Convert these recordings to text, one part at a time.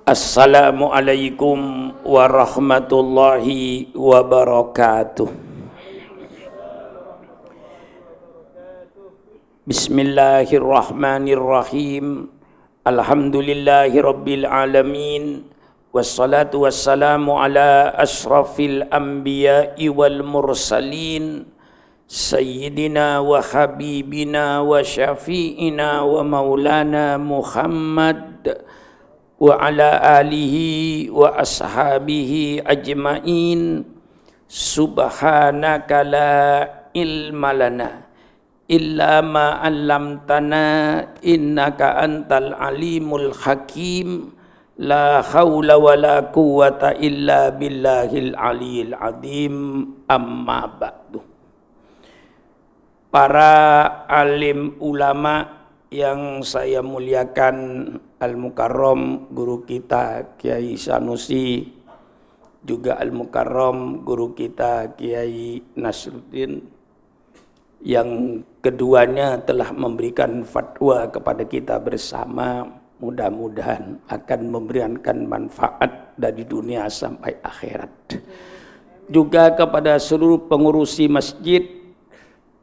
Assalamualaikum warahmatullahi wabarakatuh. Bismillahirrahmanirrahim. Alhamdulillahi rabbil alamin. Wassalatu wassalamu ala ashrafil anbiya'i wal mursalin. Sayyidina wa habibina wa syafi'ina wa maulana Muhammad wa ala alihi wa ashabihi ajma'in. Subhanaka la ilma lana illa ma 'allamtana innaka antal alimul hakim. La haula wa la quwwata illa billahil aliyil azim. Amma ba'du. Para alim ulama yang saya muliakan, Al-Mukarram guru kita Kiai Sanusi, juga Al-Mukarram guru kita Kiai Nasruddin, yang keduanya telah memberikan fatwa kepada kita bersama, mudah-mudahan akan memberikan manfaat dari dunia sampai akhirat. Juga kepada seluruh pengurusi masjid,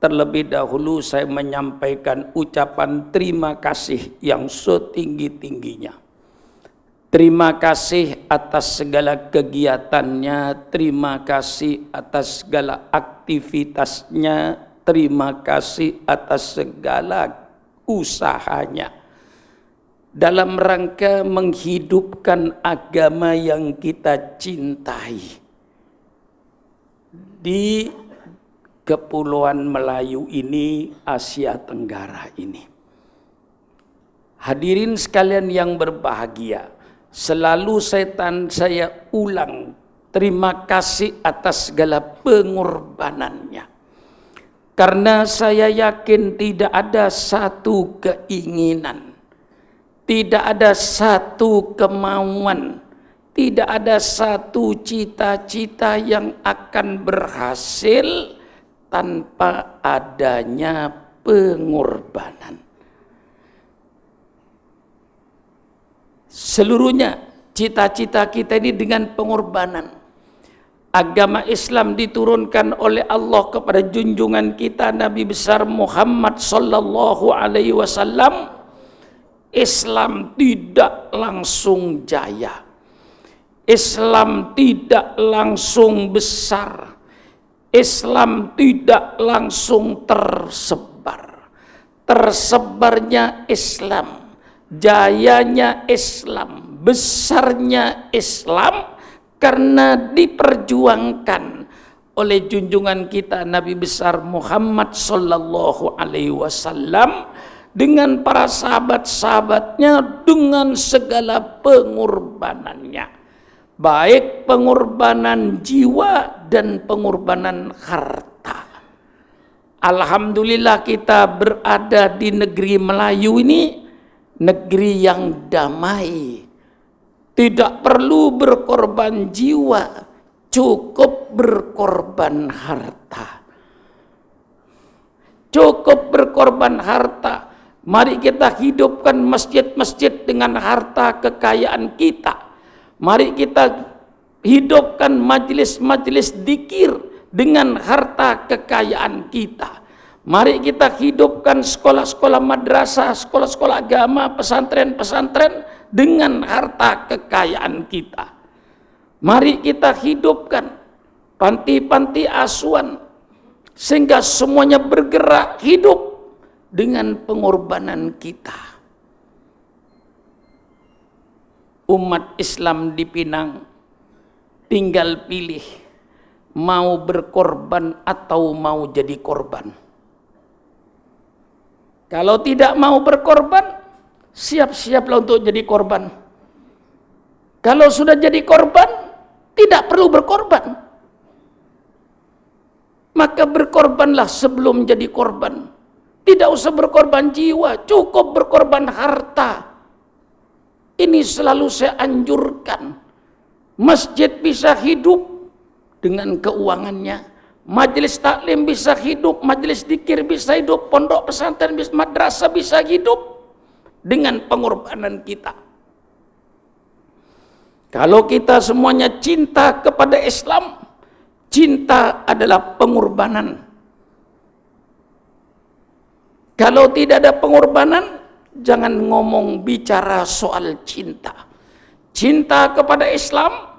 terlebih dahulu saya menyampaikan ucapan terima kasih yang setinggi-tingginya. Terima kasih atas segala kegiatannya, terima kasih atas segala aktivitasnya, terima kasih atas segala usahanya dalam rangka menghidupkan agama yang kita cintai di Kepulauan Melayu ini, Asia Tenggara ini. Hadirin sekalian yang berbahagia, selalu saya ulang terima kasih atas segala pengorbanannya. Karena saya yakin tidak ada satu keinginan, tidak ada satu kemauan, tidak ada satu cita-cita yang akan berhasil tanpa adanya pengorbanan. Seluruhnya cita-cita kita ini dengan pengorbanan. Agama Islam diturunkan oleh Allah kepada junjungan kita Nabi besar Muhammad sallallahu alaihi wasallam. Islam tidak langsung jaya. Islam tidak langsung besar. Islam tidak langsung tersebar. Tersebarnya Islam, jayanya Islam, besarnya Islam karena diperjuangkan oleh junjungan kita Nabi besar Muhammad sallallahu alaihi wasallam dengan para sahabat-sahabatnya dengan segala pengorbanannya. Baik pengorbanan jiwa dan pengorbanan harta. Alhamdulillah kita berada di negeri Melayu ini, negeri yang damai. Tidak perlu berkorban jiwa, cukup berkorban harta. Cukup berkorban harta. Mari kita hidupkan masjid-masjid dengan harta kekayaan kita. Mari kita hidupkan majelis-majelis dzikir dengan harta kekayaan kita. Mari kita hidupkan sekolah-sekolah madrasah, sekolah-sekolah agama, pesantren-pesantren dengan harta kekayaan kita. Mari kita hidupkan panti-panti asuhan sehingga semuanya bergerak hidup dengan pengorbanan kita. Umat Islam di Pinang tinggal pilih mau berkorban atau mau jadi korban. Kalau tidak mau berkorban, siap-siaplah untuk jadi korban. Kalau sudah jadi korban, tidak perlu berkorban. Maka berkorbanlah sebelum jadi korban. Tidak usah berkorban jiwa, cukup berkorban harta. Ini selalu saya anjurkan. Masjid bisa hidup dengan keuangannya. Majelis taklim bisa hidup, majelis dzikir bisa hidup, pondok pesantren bisa, madrasah bisa hidup dengan pengorbanan kita. Kalau kita semuanya cinta kepada Islam, cinta adalah pengorbanan. Kalau tidak ada pengorbanan, jangan ngomong bicara soal cinta. Cinta kepada Islam,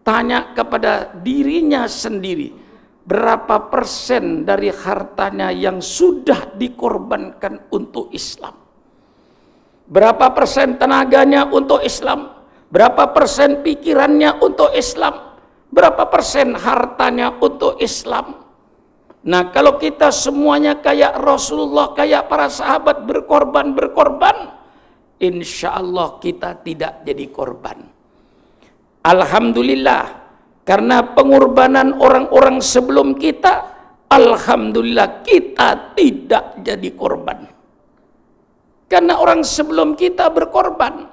tanya kepada dirinya sendiri, berapa persen dari hartanya yang sudah dikorbankan untuk Islam? Berapa persen tenaganya untuk Islam? Berapa persen pikirannya untuk Islam? Berapa persen hartanya untuk Islam? Nah, kalau kita semuanya kayak Rasulullah, kayak para sahabat berkorban, insya Allah kita tidak jadi korban. Alhamdulillah, karena pengorbanan orang-orang sebelum kita, alhamdulillah kita tidak jadi korban. Karena orang sebelum kita berkorban,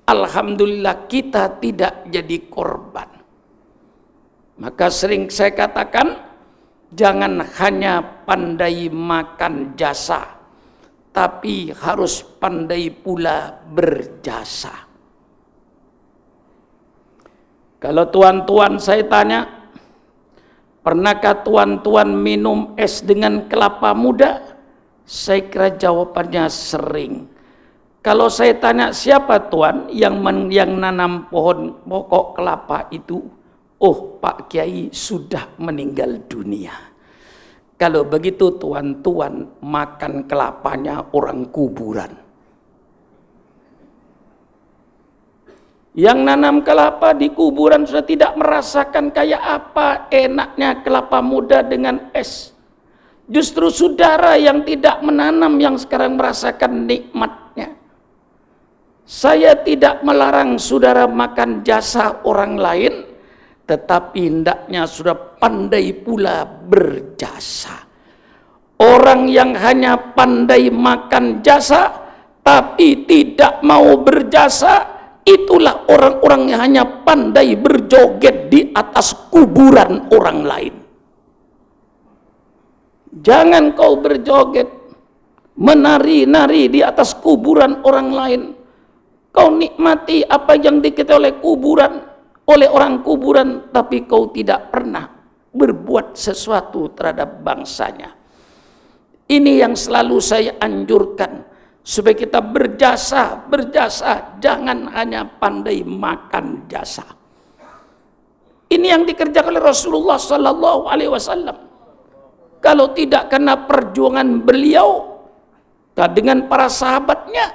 alhamdulillah kita tidak jadi korban. Maka sering saya katakan, jangan hanya pandai makan jasa, tapi harus pandai pula berjasa. Kalau tuan-tuan saya tanya, pernahkah tuan-tuan minum es dengan kelapa muda? Saya kira jawabannya sering. Kalau saya tanya siapa tuan yang nanam pohon pokok kelapa itu? Oh, Pak Kiai sudah meninggal dunia. Kalau begitu tuan-tuan makan kelapanya orang kuburan. Yang nanam kelapa di kuburan sudah tidak merasakan kayak apa enaknya kelapa muda dengan es. Justru saudara yang tidak menanam yang sekarang merasakan nikmatnya. Saya tidak melarang saudara makan jasa orang lain, tetapi hendaknya sudah pandai pula berjasa. Orang yang hanya pandai makan jasa, tapi tidak mau berjasa, itulah orang-orang yang hanya pandai berjoget di atas kuburan orang lain. Jangan kau berjoget, menari-nari di atas kuburan orang lain. Kau nikmati apa yang diketahui oleh kuburan, oleh orang kuburan, tapi kau tidak pernah berbuat sesuatu terhadap bangsanya. Ini yang selalu saya anjurkan, supaya kita berjasa, jangan hanya pandai makan jasa. Ini yang dikerjakan oleh Rasulullah Sallallahu Alaihi Wasallam. Kalau tidak karena perjuangan beliau dengan para sahabatnya,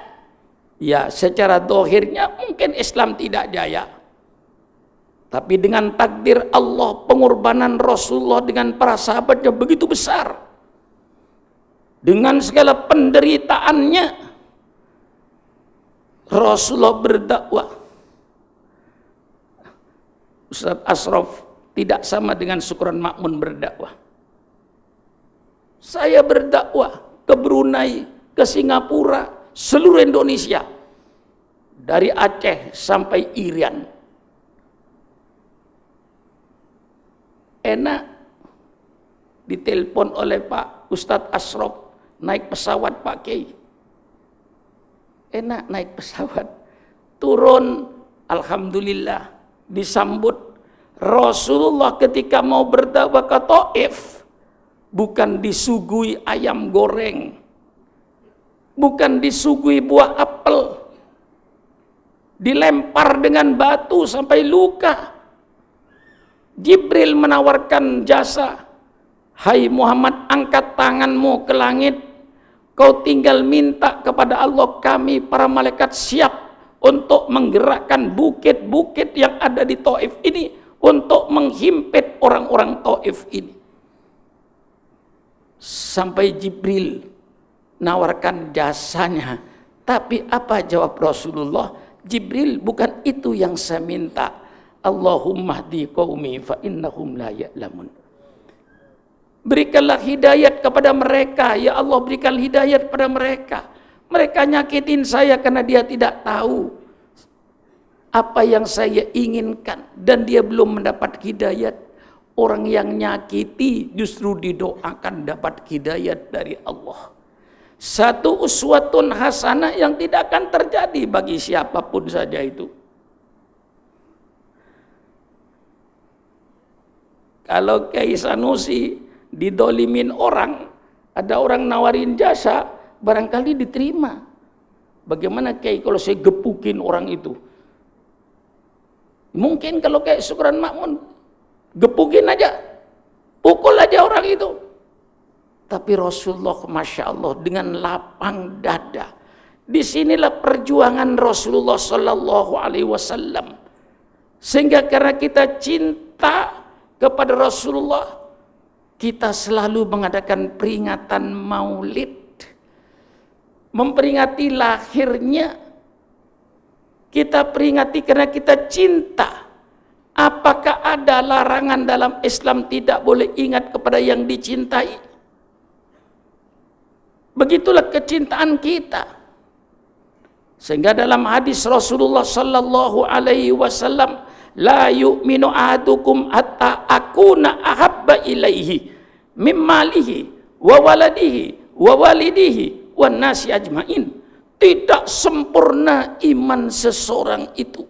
ya secara dohirnya mungkin Islam tidak jaya. Tapi dengan takdir Allah, pengorbanan Rasulullah dengan para sahabatnya begitu besar. Dengan segala penderitaannya, Rasulullah berdakwah. Ustaz Ashraf tidak sama dengan Syukron Makmun berdakwah. Saya berdakwah ke Brunei, ke Singapura, seluruh Indonesia. Dari Aceh sampai Irian. Enak ditelepon oleh Pak Ustadz Ashraf naik pesawat Pak Kiai. Enak naik pesawat. Turun, alhamdulillah disambut Rasulullah ketika mau berdakwah ke Taif. Bukan disuguhi ayam goreng, bukan disuguhi buah apel, dilempar dengan batu sampai luka. Jibril menawarkan jasa, hai Muhammad, angkat tanganmu ke langit, kau tinggal minta kepada Allah, kami para malaikat siap untuk menggerakkan bukit-bukit yang ada di Taif ini untuk menghimpit orang-orang Taif ini. Sampai Jibril nawarkan jasanya, tapi apa jawab Rasulullah? Jibril, bukan itu yang saya minta. Allahumma hdi qaumi fa innahum la ya'lamun. Berikanlah hidayat kepada mereka, ya Allah, berikan hidayat kepada mereka. Mereka nyakitin saya karena dia tidak tahu apa yang saya inginkan dan dia belum mendapat hidayat. Orang yang nyakiti justru didoakan dapat hidayat dari Allah. Satu uswatun hasanah yang tidak akan terjadi bagi siapapun saja itu. Kalau Kiai Sanusi didolimin orang, ada orang nawarin jasa, barangkali diterima. Bagaimana Kiai kalau saya gepukin orang itu? Mungkin kalau kayak Syukran Makmun, gepukin aja, pukul aja orang itu. Tapi Rasulullah, Masya Allah, dengan lapang dada. Disinilah perjuangan Rasulullah Sallallahu Alaihi Wasallam. Sehingga karena kita cinta kepada Rasulullah, kita selalu mengadakan peringatan Maulid, memperingati lahirnya. Kita peringati karena kita cinta. Apakah ada larangan dalam Islam tidak boleh ingat kepada yang dicintai? Begitulah kecintaan kita. Sehingga dalam hadis Rasulullah Sallallahu Alaihi Wasallam, la yu'minu ahadukum hatta akuna ahabba ilaihi mimmalihi wa waladihi wa walidihi wan nasi ajmain. Tidak sempurna iman seseorang itu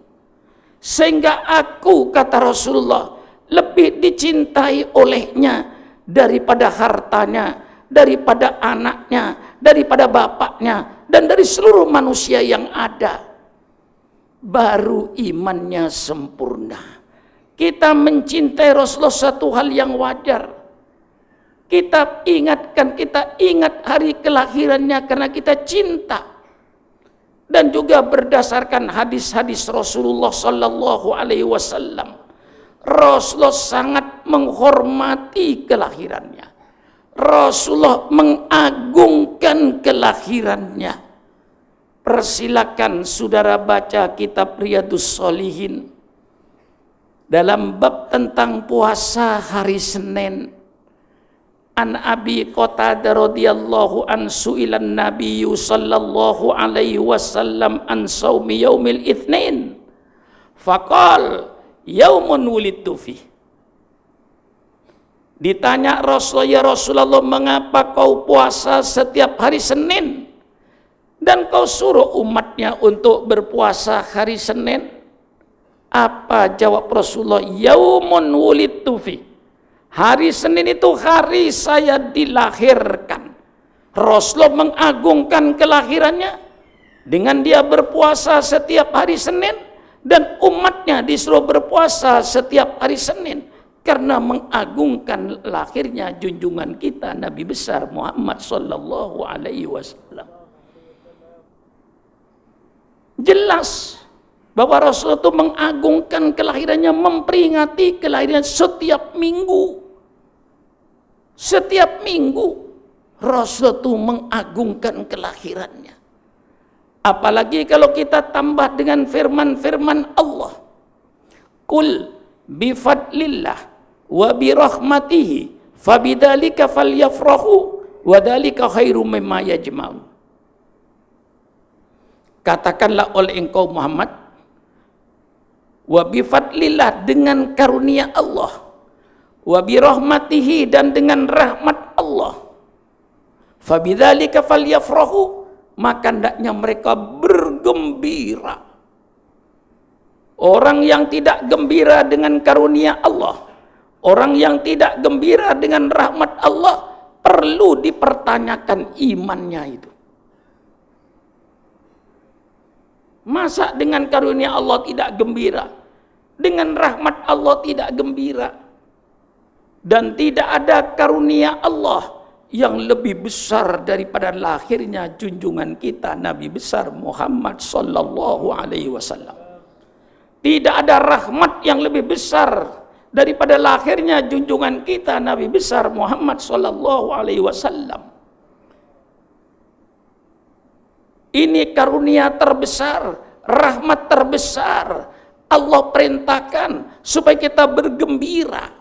sehingga aku, kata Rasulullah, lebih dicintai olehnya daripada hartanya, daripada anaknya, daripada bapaknya, dan dari seluruh manusia yang ada. Baru imannya sempurna. Kita mencintai Rasulullah satu hal yang wajar. Kita ingat hari kelahirannya karena kita cinta. Dan juga berdasarkan hadis-hadis Rasulullah Sallallahu Alaihi Wasallam, Rasulullah sangat menghormati kelahirannya. Rasulullah mengagungkan kelahirannya. Persilakan saudara baca kitab Riyadhus Shalihin dalam bab tentang puasa hari Senin. An Abi Qatadah radhiyallahu an su'ilan Nabiyyu sallallahu alaihi wasallam an shaumi yaumil itsnin. Faqal yaumun wulidtu fi. Ditanya Rasulullah, ya Rasulullah, mengapa kau puasa setiap hari Senin dan kau suruh umatnya untuk berpuasa hari Senin? Apa jawab Rasulullah? Yaumun wulidtu fi. Hari Senin itu hari saya dilahirkan. Rasulullah mengagungkan kelahirannya dengan dia berpuasa setiap hari Senin, dan umatnya disuruh berpuasa setiap hari Senin karena mengagungkan lahirnya junjungan kita Nabi besar Muhammad Sallallahu Alaihi Wasallam. Jelas bahwa Rasul itu mengagungkan kelahirannya, memperingati kelahiran setiap minggu. Setiap minggu Rasul itu mengagungkan kelahirannya. Apalagi kalau kita tambah dengan firman-firman Allah. Qul bifadlillah wa birahmatihi fabidzalika falyafrahu wa dzalika khairum mimma yajma'un. Katakanlah oleh engkau Muhammad, wa bifadlillah, dengan karunia Allah, wa birahmatihi, dan dengan rahmat Allah, fabidzalika falyafrahu, maka hendaknya mereka bergembira. Orang yang tidak gembira dengan karunia Allah, orang yang tidak gembira dengan rahmat Allah, perlu dipertanyakan imannya itu. Masa dengan karunia Allah tidak gembira, dengan rahmat Allah tidak gembira? Dan tidak ada karunia Allah yang lebih besar daripada lahirnya junjungan kita Nabi besar Muhammad Sallallahu Alaihi Wasallam. Tidak ada rahmat yang lebih besar daripada lahirnya junjungan kita Nabi besar Muhammad Sallallahu Alaihi Wasallam. Ini karunia terbesar, rahmat terbesar. Allah perintahkan supaya kita bergembira.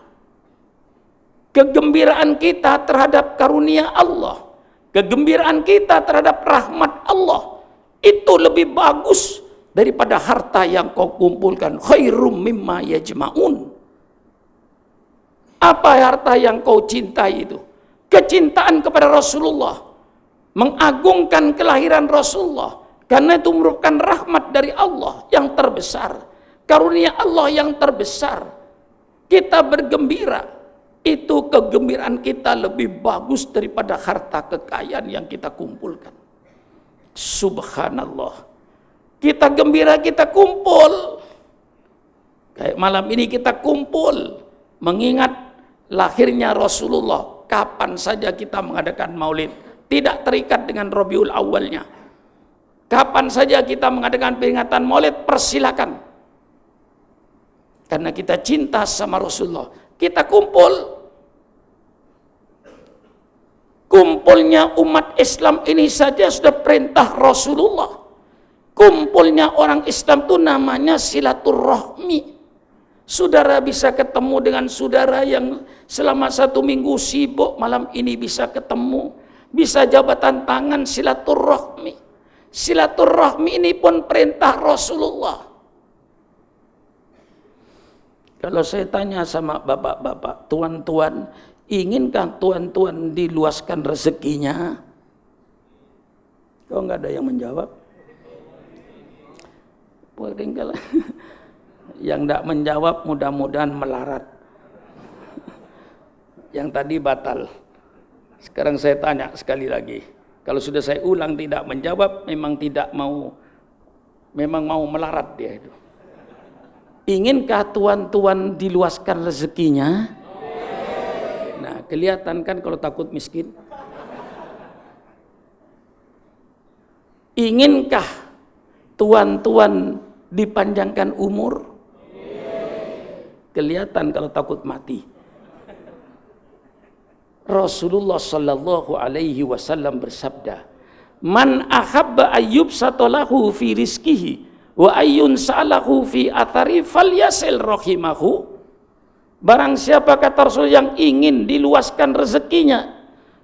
Kegembiraan kita terhadap karunia Allah, kegembiraan kita terhadap rahmat Allah, itu lebih bagus daripada harta yang kau kumpulkan. Khairum mimma yajma'un. Apa harta yang kau cintai itu? Kecintaan kepada Rasulullah, mengagungkan kelahiran Rasulullah, karena itu merupakan rahmat dari Allah yang terbesar, karunia Allah yang terbesar. Kita bergembira itu kegembiraan kita lebih bagus daripada harta kekayaan yang kita kumpulkan. Subhanallah. Kita gembira, kita kumpul. Kayak malam ini kita kumpul mengingat lahirnya Rasulullah. Kapan saja kita mengadakan maulid, tidak terikat dengan Rabiul Awalnya. Kapan saja kita mengadakan peringatan maulid, persilakan. Karena kita cinta sama Rasulullah, kita kumpul. Kumpulnya umat Islam ini saja sudah perintah Rasulullah. Kumpulnya orang Islam itu namanya silaturahmi. Saudara bisa ketemu dengan saudara yang selama 1 minggu sibuk, malam ini bisa ketemu. Bisa jabatan tangan, silaturahmi. Silaturahmi ini pun perintah Rasulullah. Kalau saya tanya sama bapak-bapak, tuan-tuan, inginkah tuan-tuan diluaskan rezekinya? Kok nggak ada yang menjawab? Tinggal. Yang tidak menjawab mudah-mudahan melarat. Yang tadi batal. Sekarang saya tanya sekali lagi. Kalau sudah saya ulang tidak menjawab, memang mau melarat dia itu. Inginkah tuan-tuan diluaskan rezekinya? Nah, kelihatan kan kalau takut miskin. Inginkah tuan-tuan dipanjangkan umur? Kelihatan kalau takut mati. Rasulullah sallallahu alaihi wasallam bersabda, "Man ahabba ayyub satalahu fi rizkihi wa ayyun sa'alahu fi athari falyasil rahimahu." Barang siapa, kata Rasul, yang ingin diluaskan rezekinya,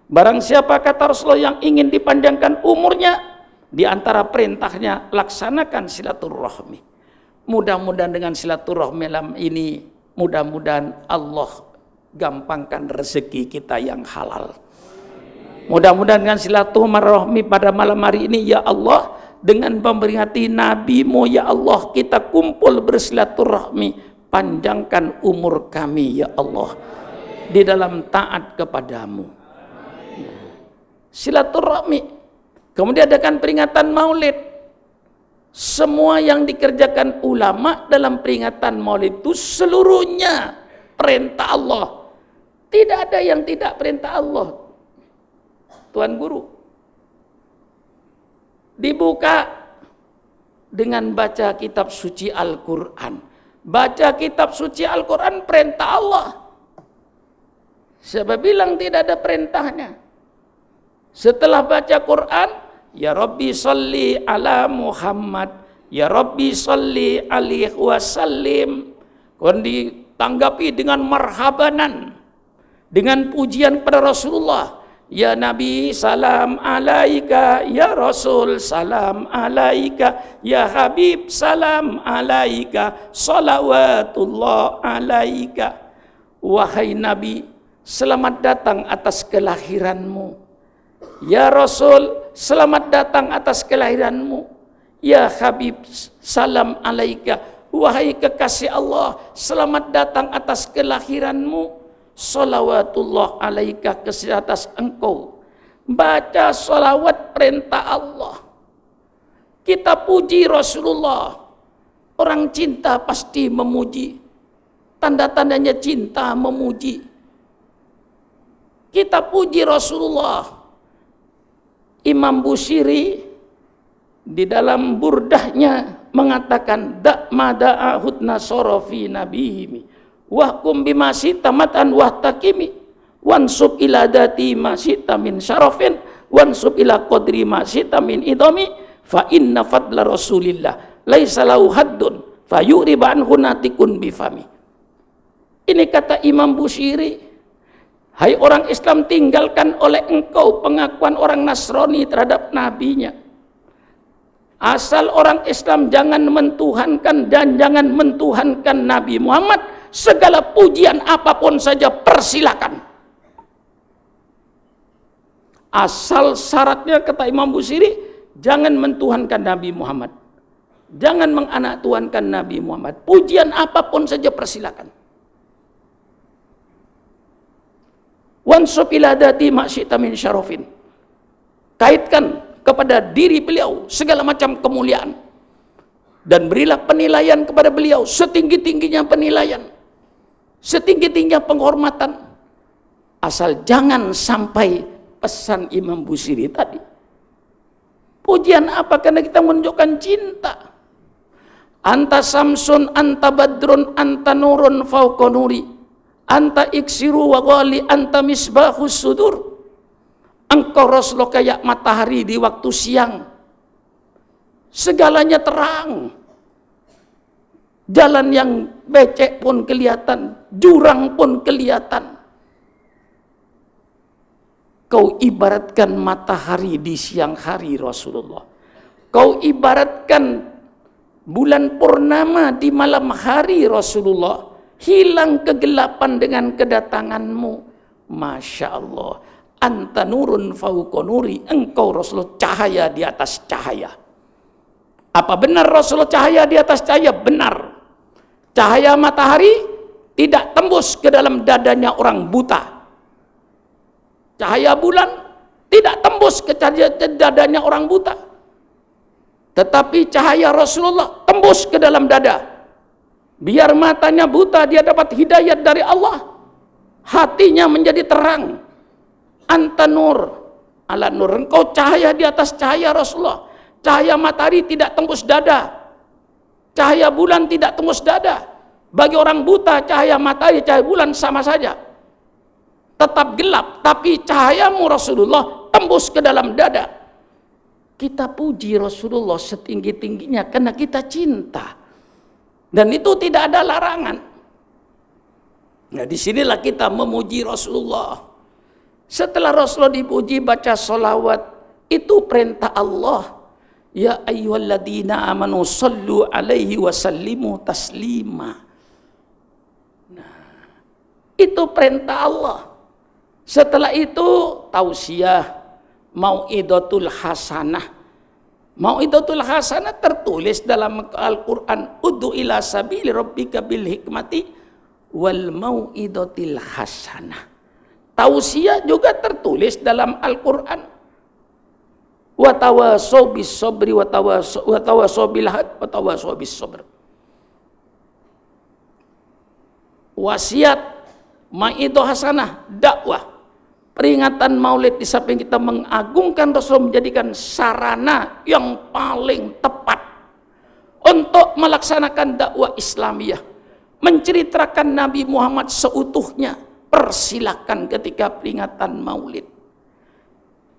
barang siapa, kata Rasul, yang ingin dipanjangkan umurnya, di antara perintahnya laksanakan silaturahmi. Mudah-mudahan dengan silaturahmi malam ini, mudah-mudahan Allah gampangkan rezeki kita yang halal. Mudah-mudahan dengan silaturahmi pada malam hari ini, ya Allah, dengan memperingati Nabi-Mu, ya Allah, kita kumpul bersilaturahmi, panjangkan umur kami, ya Allah, di dalam taat kepadamu. Silaturahmi. Kemudian adakan peringatan maulid. Semua yang dikerjakan ulama dalam peringatan maulid itu seluruhnya perintah Allah. Tidak ada yang tidak perintah Allah. Tuan Guru, dibuka dengan baca kitab suci Al-Quran. Baca kitab suci Al-Quran perintah Allah. Siapa bilang tidak ada perintahnya? Setelah baca Quran, ya Rabbi salli ala Muhammad, ya Rabbi salli alaihi wasallim. Kemudian ditanggapi dengan marhabanan, dengan pujian pada Rasulullah. Ya Nabi salam alaika, ya Rasul salam alaika, ya Habib salam alaika, salawatullah alaika. Wahai Nabi, selamat datang atas kelahiranmu. Ya Rasul, selamat datang atas kelahiranmu. Ya Habib, salam alaika. Wahai kekasih Allah, selamat datang atas kelahiranmu. Salawatullah alaika, ke atas engkau. Baca salawat perintah Allah. Kita puji Rasulullah. Orang cinta pasti memuji. Tanda-tandanya cinta memuji. Kita puji Rasulullah. Imam Busiri di dalam burdahnya mengatakan, dakma da'ahud nasara fi nabihimi wahkum bima sita mat'an wahtakimi wansub ila dati ma sita min syarafin wansub ila qadri ma sita min idami fa inna fadla rasulillah laisa lahu haddun fa yuriba anhu natikun bifami. Ini kata Imam Busiri. Hai orang Islam, tinggalkan oleh engkau pengakuan orang Nasrani terhadap nabinya. Asal orang Islam jangan mentuhankan dan jangan mentuhankan Nabi Muhammad, segala pujian apapun saja persilakan. Asal syaratnya, kata Imam Busiri, jangan mentuhankan Nabi Muhammad. Jangan menganak-tuhankan Nabi Muhammad. Pujian apapun saja persilakan. wansub ila dati ma syi'ta min syarafin. Kaitkan kepada diri beliau segala macam kemuliaan, dan berilah penilaian kepada beliau setinggi-tingginya penilaian, setinggi-tingginya penghormatan, asal jangan sampai pesan Imam Busiri tadi. Pujian apa? Karena kita menunjukkan cinta. Anta samsun, anta badrun, anta nurun fauqa nuri, anta iksiru wa ghali, anta misbahus sudur. Engkau Rasulullah kayak matahari di waktu siang, segalanya terang, jalan yang becek pun kelihatan, jurang pun kelihatan. Kau ibaratkan matahari di siang hari Rasulullah. Kau ibaratkan bulan purnama di malam hari Rasulullah. Hilang kegelapan dengan kedatanganmu. Masya Allah. Anta nurun fauqa nuri. Engkau Rasulullah cahaya di atas cahaya. Apa benar Rasulullah cahaya di atas cahaya? Benar. Cahaya matahari tidak tembus ke dalam dadanya orang buta. Cahaya bulan tidak tembus ke dadanya orang buta. Tetapi cahaya Rasulullah tembus ke dalam dada. Biar matanya buta, dia dapat hidayat dari Allah. Hatinya menjadi terang. Anta nur ala nur. Engkau cahaya di atas cahaya Rasulullah. Cahaya matahari tidak tembus dada. Cahaya bulan tidak tembus dada. Bagi orang buta, cahaya matahari, cahaya bulan sama saja. Tetap gelap, tapi cahayamu Rasulullah tembus ke dalam dada. Kita puji Rasulullah setinggi-tingginya karena kita cinta. Dan itu tidak ada larangan. Nah, disinilah kita memuji Rasulullah. Setelah Rasulullah dipuji, baca sholawat. Itu perintah Allah. Ya ayyuhalladzina amanu sallu alaihi wa sallimu taslima. Nah, itu perintah Allah. Setelah itu tausiah, mau'idatul hasanah. Mau'idatul hasanah tertulis dalam Al-Quran. Ud'u ila sabili rabbika bil hikmati wal mau'idatil hasanah. Tausiah juga tertulis dalam Al-Quran. Wa tawasaw bis sabri wa tawasaw bil haq wa tawasaw bis sabr. Wasiat, mau'idah hasanah, dakwah. Peringatan maulid di samping kita mengagungkan Rasul, menjadikan sarana yang paling tepat untuk melaksanakan dakwah Islamiyah, menceritakan Nabi Muhammad seutuhnya. Persilakan ketika peringatan maulid.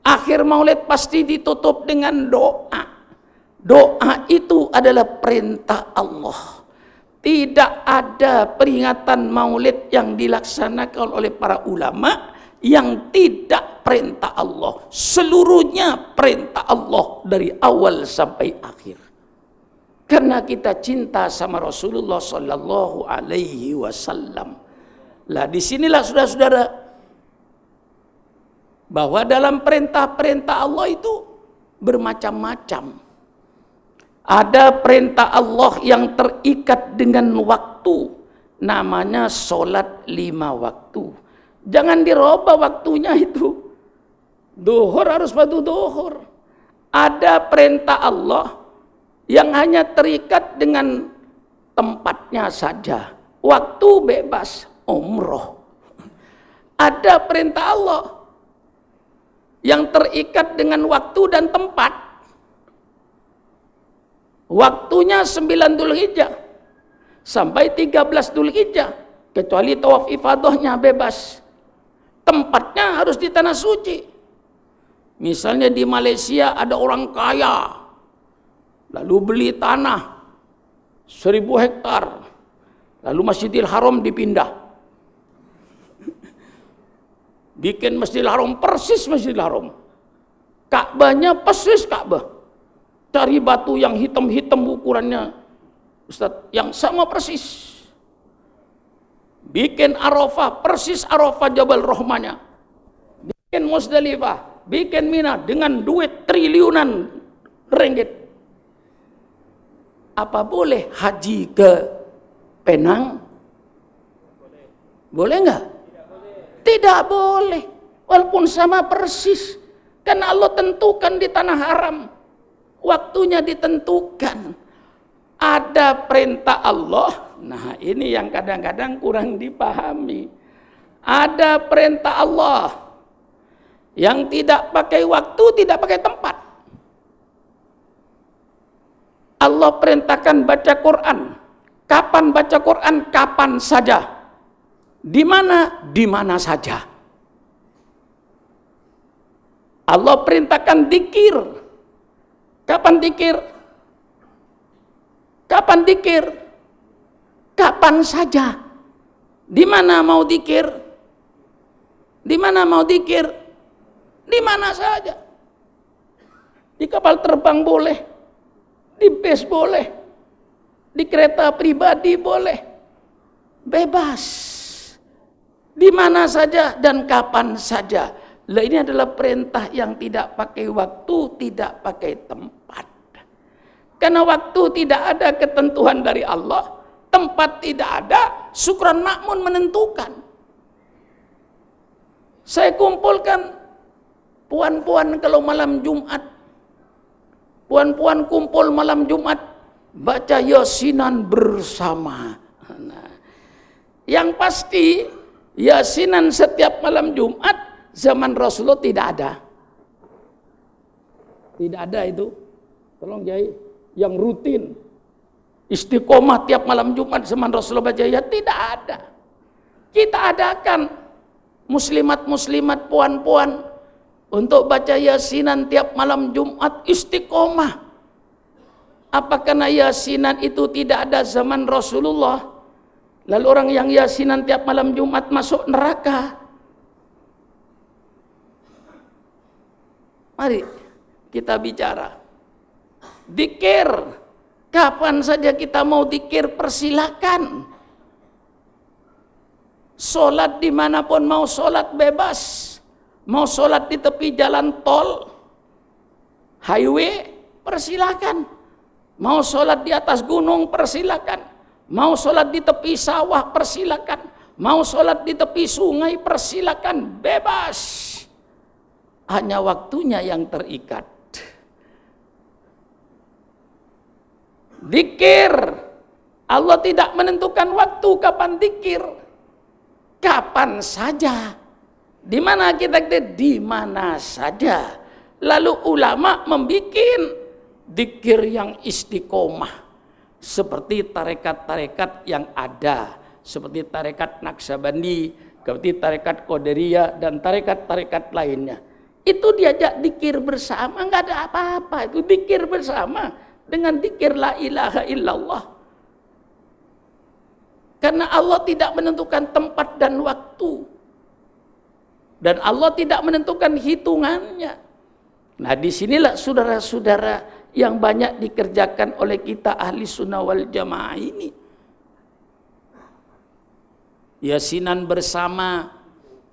Akhir maulid pasti ditutup dengan doa. Doa itu adalah perintah Allah. Tidak ada peringatan maulid yang dilaksanakan oleh para ulama yang tidak perintah Allah. Seluruhnya perintah Allah dari awal sampai akhir. Karena kita cinta sama Rasulullah Sallallahu Alaihi Wasallam. Lah disinilah saudara-saudara, bahwa dalam perintah-perintah Allah itu bermacam-macam. Ada perintah Allah yang terikat dengan waktu, namanya sholat 5 waktu. Jangan dirubah waktunya itu. Duhur harus pada duhur. Ada perintah Allah yang hanya terikat dengan tempatnya saja. Waktu bebas, umroh. Ada perintah Allah yang terikat dengan waktu dan tempat. Waktunya 9 Dzulhijjah sampai 13 Dzulhijjah, kecuali tawaf ifadahnya bebas. Tempatnya harus di tanah suci. Misalnya di Malaysia ada orang kaya, lalu beli tanah 1000 hektar, lalu Masjidil Haram dipindah, bikin Masjidil Haram persis Masjidil Haram, Ka'bahnya persis Ka'bah, cari batu yang hitam-hitam ukurannya, Ustaz, yang sama persis. Bikin Arafah, persis Arafah Jabal Rahmanya. Bikin Musdalifah, bikin Mina dengan duit triliunan ringgit. Apa boleh haji ke Penang? Boleh nggak? Tidak boleh. Walaupun sama persis. Karena Allah tentukan di tanah haram. Waktunya ditentukan. Ada perintah Allah. Nah ini yang kadang-kadang kurang dipahami. Ada perintah Allah. Yang tidak pakai waktu, tidak pakai tempat. Allah perintahkan baca Quran. Kapan baca Quran? Kapan saja. Di mana? Di mana saja. Allah perintahkan dzikir. Kapan dzikir? Kapan dzikir? Kapan saja. Di mana mau dzikir? Di mana mau dzikir? Di mana saja. Di kapal terbang boleh. Di bus boleh. Di kereta pribadi boleh. Bebas. Di mana saja dan kapan saja. Lah ini adalah perintah yang tidak pakai waktu, tidak pakai tempat. Karena waktu tidak ada ketentuan dari Allah, tempat tidak ada, Syukran Makmun menentukan. Saya kumpulkan puan-puan kalau malam Jumat. Puan-puan kumpul malam Jumat, baca Yasinan bersama. Nah, yang pasti Yasinan setiap malam Jumat zaman Rasulullah tidak ada. Tidak ada itu. Tolong Jai, yang rutin istiqomah tiap malam Jumat zaman Rasulullah baca ya tidak ada. Kita adakan muslimat-muslimat puan-puan untuk baca Yasinan tiap malam Jumat istiqomah. Apa karena Yasinan itu tidak ada zaman Rasulullah? Lalu orang yang Yasinan tiap malam Jumat masuk neraka? Mari kita bicara. Dzikir. Kapan saja kita mau dzikir persilakan. Sholat dimanapun mau sholat bebas. Mau sholat di tepi jalan tol, highway, persilakan. Mau sholat di atas gunung, persilakan. Mau sholat di tepi sawah, persilakan. Mau sholat di tepi sungai, persilakan. Bebas. Hanya waktunya yang terikat. Dzikir. Allah tidak menentukan waktu kapan dzikir. Kapan saja. Di mana kita? Di mana saja. Lalu ulama membuat dzikir yang istiqomah. Seperti tarekat-tarekat yang ada. Seperti tarekat Naqsabandi, seperti tarekat Qadariyah, dan tarekat-tarekat lainnya. Itu diajak dzikir bersama, enggak ada apa-apa. Itu dzikir bersama dengan dzikir la ilaha illallah. Karena Allah tidak menentukan tempat dan waktu. Dan Allah tidak menentukan hitungannya. Nah disinilah saudara-saudara yang banyak dikerjakan oleh kita ahli sunnah wal jamaah ini. Yasinan bersama,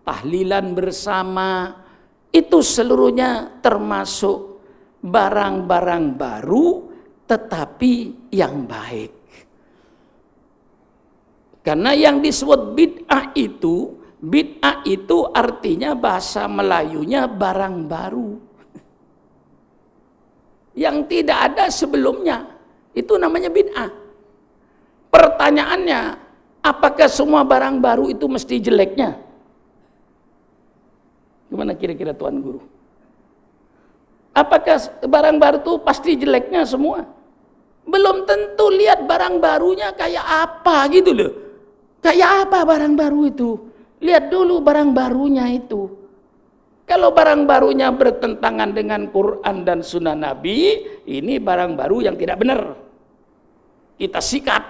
tahlilan bersama, itu seluruhnya termasuk barang-barang baru tetapi yang baik. Karena yang disebut bid'ah itu artinya bahasa Melayunya barang baru. Yang tidak ada sebelumnya, itu namanya bid'ah. Pertanyaannya, apakah semua barang baru itu mesti jeleknya? Gimana kira-kira Tuan Guru? Apakah barang baru itu pasti jeleknya semua? Belum tentu, lihat barang barunya kayak apa gitu loh. Kayak apa barang baru itu? Lihat dulu barang barunya itu. Kalau barang barunya bertentangan dengan Quran dan Sunnah Nabi, ini barang baru yang tidak benar. Kita sikat.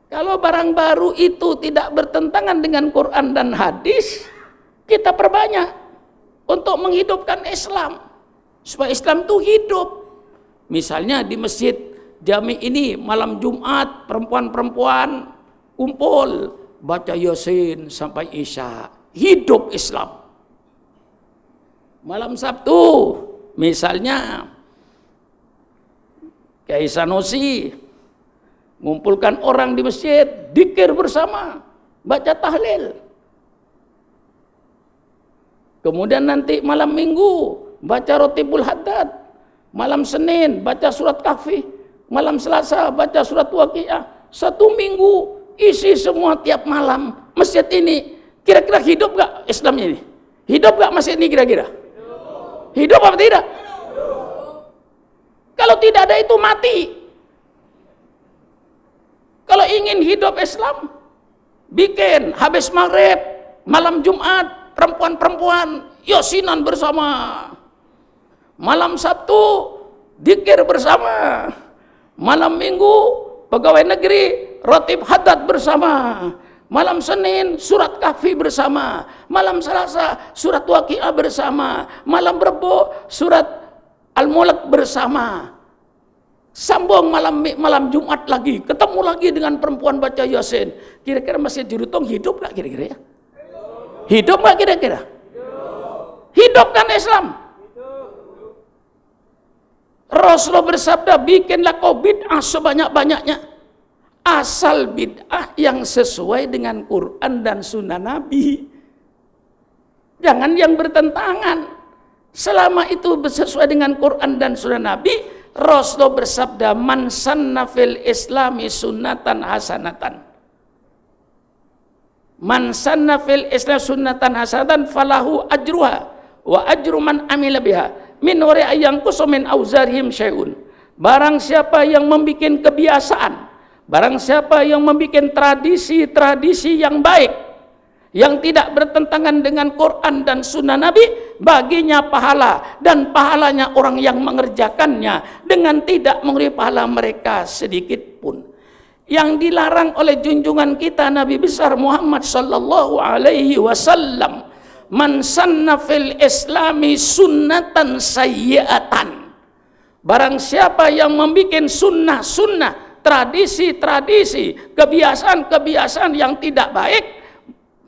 Kalau barang baru itu tidak bertentangan dengan Quran dan hadis, kita perbanyak untuk menghidupkan Islam. Supaya Islam itu hidup. Misalnya di masjid Jami ini malam Jumat perempuan-perempuan kumpul baca Yasin sampai Isya, hidup Islam. Malam Sabtu misalnya Kiai Sanusi ngumpulkan orang di masjid, dzikir bersama, baca tahlil. Kemudian nanti malam Minggu baca Rotibul Haddad, malam Senin baca surat Kahfi, malam Selasa baca surat Waqiah. 1 minggu isi semua tiap malam masjid ini. Kira-kira hidup gak Islam ini? Hidup gak masjid ini kira-kira? Hidup apa tidak? Kalau tidak ada itu mati. Kalau ingin hidup Islam, bikin habis maghrib, malam Jumat, perempuan-perempuan yosinan bersama. Malam Sabtu, dikir bersama. Malam Minggu, pegawai negeri, Rotib Haddad bersama. Malam Senin, surat Kahfi bersama. Malam Selasa, surat Waqiah bersama. Malam Rebo, surat Al-Mulk bersama. Sambung malam Jumat lagi, ketemu lagi dengan perempuan baca Yasin. Kira-kira Masjid Jurutong hidup gak kira-kira ya? Hidup gak kira-kira? Hidup kan Islam? Rasulullah bersabda, bikinlah kau bid'ah sebanyak-banyaknya, asal bid'ah yang sesuai dengan Quran dan Sunnah Nabi. Jangan yang bertentangan. Selama itu sesuai dengan Quran dan Sunnah Nabi, Rasulullah bersabda, man sanna fil islami sunnatan hasanatan. Man sanna fil islam sunnatan hasanatan falahu ajruha wa ajru man amila biha min wari ayang kusumin auzarihim syai'un. Barang siapa yang membuat kebiasaan, barang siapa yang membuat tradisi-tradisi yang baik, yang tidak bertentangan dengan Quran dan Sunnah Nabi, baginya pahala, dan pahalanya orang yang mengerjakannya dengan tidak memberi pahala mereka sedikit pun. Yang dilarang oleh junjungan kita Nabi besar Muhammad sallallahu alaihi wasallam, man sanna fil islami sunnatan sayyi'atan. Barang siapa yang membuat sunnah-sunnah, tradisi-tradisi, kebiasaan-kebiasaan yang tidak baik,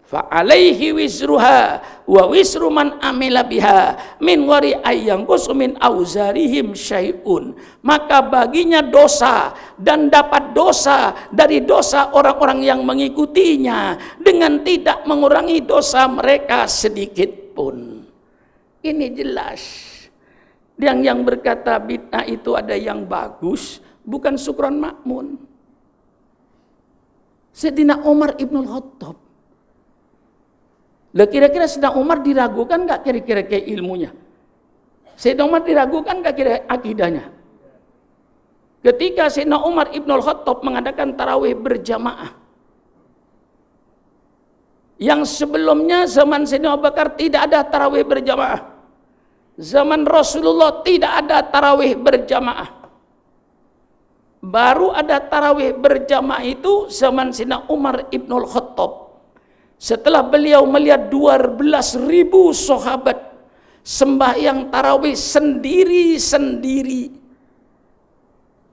fa alaihi wizruha wa wizru man amila biha min wari ayyang kusumin auzarihim syai'un. Maka baginya dosa dan dapat dosa dari dosa orang-orang yang mengikutinya dengan tidak mengurangi dosa mereka sedikit pun. Ini jelas. Yang berkata bid'ah itu ada yang bagus, bukan Sukron Makmun. Sayyidina Umar Ibnul Khattab. Lah kira-kira Sayyidina Umar diragukan nggak kira-kira kayak ilmunya? Sayyidina Umar diragukan nggak kira akidahnya? Ketika Sayyidina Umar Ibnul Khattab mengadakan tarawih berjamaah, yang sebelumnya zaman Sayyidina Abu Bakar tidak ada tarawih berjamaah, zaman Rasulullah tidak ada tarawih berjamaah, baru ada tarawih berjamaah itu zaman Sayyidina Umar Ibnul Khattab. Setelah beliau melihat 12.000 sahabat sembahyang tarawih sendiri-sendiri,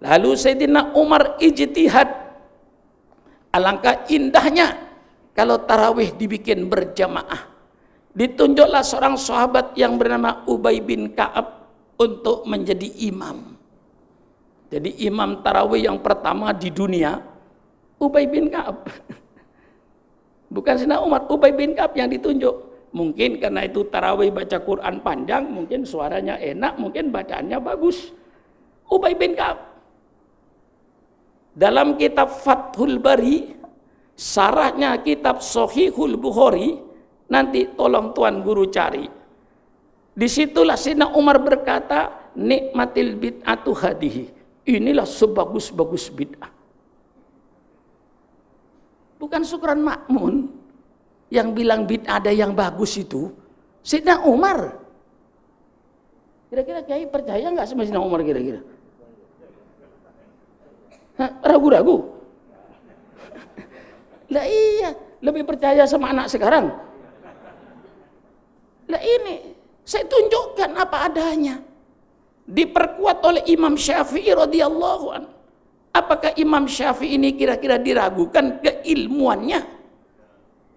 lalu Sayyidina Umar ijtihad, alangkah indahnya kalau tarawih dibikin berjamaah. Ditunjuklah seorang sahabat yang bernama Ubay bin Ka'ab untuk menjadi imam. Jadi imam tarawih yang pertama di dunia Ubay bin Ka'ab. Bukan Sayyidina Umar, Ubay bin Ka'ab yang ditunjuk. Mungkin karena itu tarawih baca Quran panjang, mungkin suaranya enak, mungkin bacaannya bagus. Ubay bin Ka'ab. Dalam kitab Fathul Bari, sarahnya kitab Sahihul Bukhari, nanti tolong Tuan Guru cari. Disitulah Sayyidina Umar berkata, nikmatil bid'atu hadihi. Inilah sebagus-bagus bid'ah. Bukan Sukron Makmun yang bilang bid'ah ada yang bagus itu, Sayyidina Umar. Kira-kira Kiai percaya nggak sama Sayyidina Umar kira-kira? Ragu-ragu? Lah iya, lebih percaya sama anak sekarang. Lah ini, saya tunjukkan apa adanya. Diperkuat oleh Imam Syafi'i radhiyallahu anhu. Apakah Imam Syafi'i ini kira-kira diragukan keilmuannya?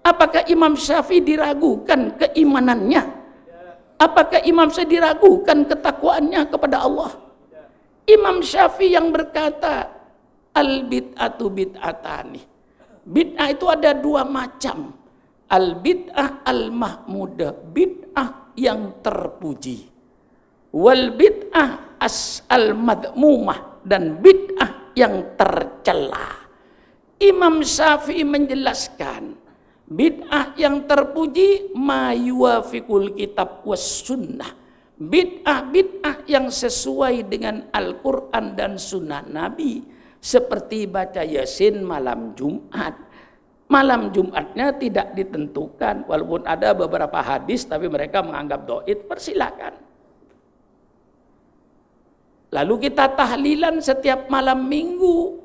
Apakah Imam Syafi'i diragukan keimanannya? Apakah Imam Syafi'i diragukan ketakwaannya kepada Allah? Imam Syafi'i yang berkata, al bid'atu bid'atani. Bid'ah itu ada 2 macam. al bid'ah al mahmudah, bid'ah yang terpuji, wal bid'ah al madmumah, dan bid'ah yang tercela. Imam Syafi'i menjelaskan bid'ah yang terpuji ma yuwafiqul kitab was sunnah, bid'ah yang sesuai dengan Al-Quran dan sunnah Nabi, seperti baca Yasin malam Jumat. Malam Jumatnya tidak ditentukan, walaupun ada beberapa hadis tapi mereka menganggap do'id, persilakan. Lalu kita tahlilan setiap malam minggu.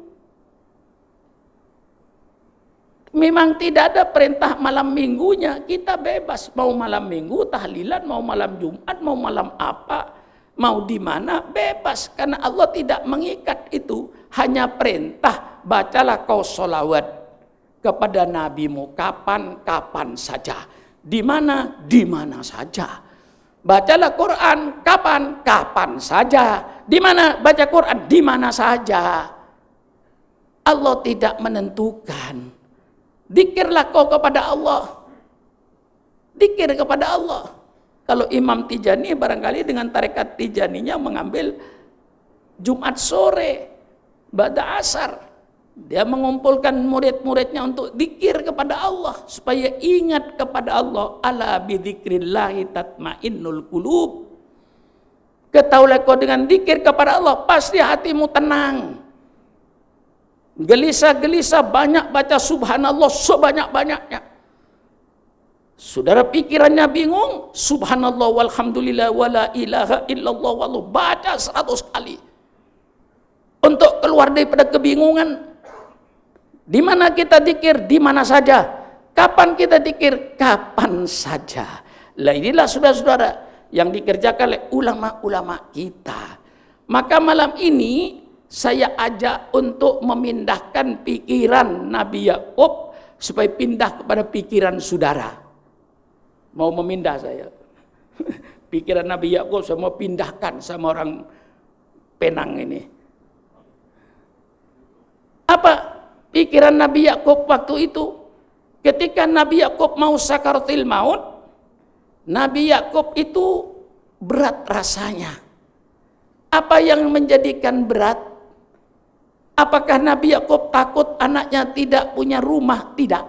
Memang tidak ada perintah malam minggunya, kita bebas mau malam minggu tahlilan, mau malam Jumat, mau malam apa, mau di mana, bebas, karena Allah tidak mengikat itu. Hanya perintah, bacalah kau sholawat kepada nabimu kapan saja, di mana saja. Bacalah Quran kapan saja, di mana baca Quran, di mana saja. Allah tidak menentukan. Dikirlah kau kepada Allah. Dikir kepada Allah. Kalau Imam Tijani barangkali dengan tarekat Tijaninya mengambil Jumat sore, ba'da asar. Dia mengumpulkan murid-muridnya untuk dikir kepada Allah, supaya ingat kepada Allah. Ala bidzikrillahi tatmainnul qulub. Ketahuilah kau dengan dikir kepada Allah, pasti hatimu tenang. Gelisah-gelisah, banyak baca subhanallah sebanyak-banyaknya. Saudara pikirannya bingung, subhanallah walhamdulillah wala ilaha illallah wallahu, baca 100 kali. Untuk keluar daripada kebingungan. Di mana kita dikir? Di mana saja. Kapan kita dikir? Kapan saja. Lah inilah saudara-saudara yang dikerjakan oleh ulama-ulama kita. Maka malam ini saya ajak untuk memindahkan pikiran Nabi Yakub supaya pindah kepada pikiran saudara. Mau memindah saya. Pikiran Nabi Yakub saya mau pindahkan sama orang Penang ini. Apa pikiran Nabi Yakub waktu itu? Ketika Nabi Yakub mau sakaratul maut, Nabi Yakub itu berat rasanya. Apa yang menjadikan berat? Apakah Nabi Yakub takut anaknya tidak punya rumah? Tidak.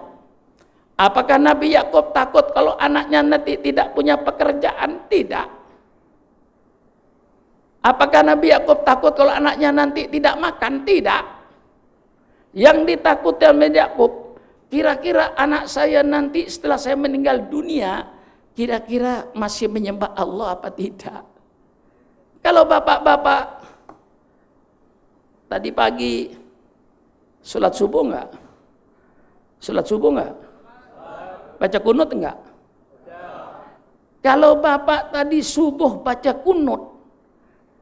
Apakah Nabi Yakub takut kalau anaknya nanti tidak punya pekerjaan? Tidak. Apakah Nabi Yakub takut kalau anaknya nanti tidak makan? Tidak. Yang ditakuti Nabi Yakub, kira-kira anak saya nanti setelah saya meninggal dunia, kira-kira masih menyembah Allah apa tidak? Kalau bapak-bapak tadi pagi sholat subuh enggak? Sholat subuh enggak? Baca kunut enggak? Kalau bapak tadi subuh baca kunut,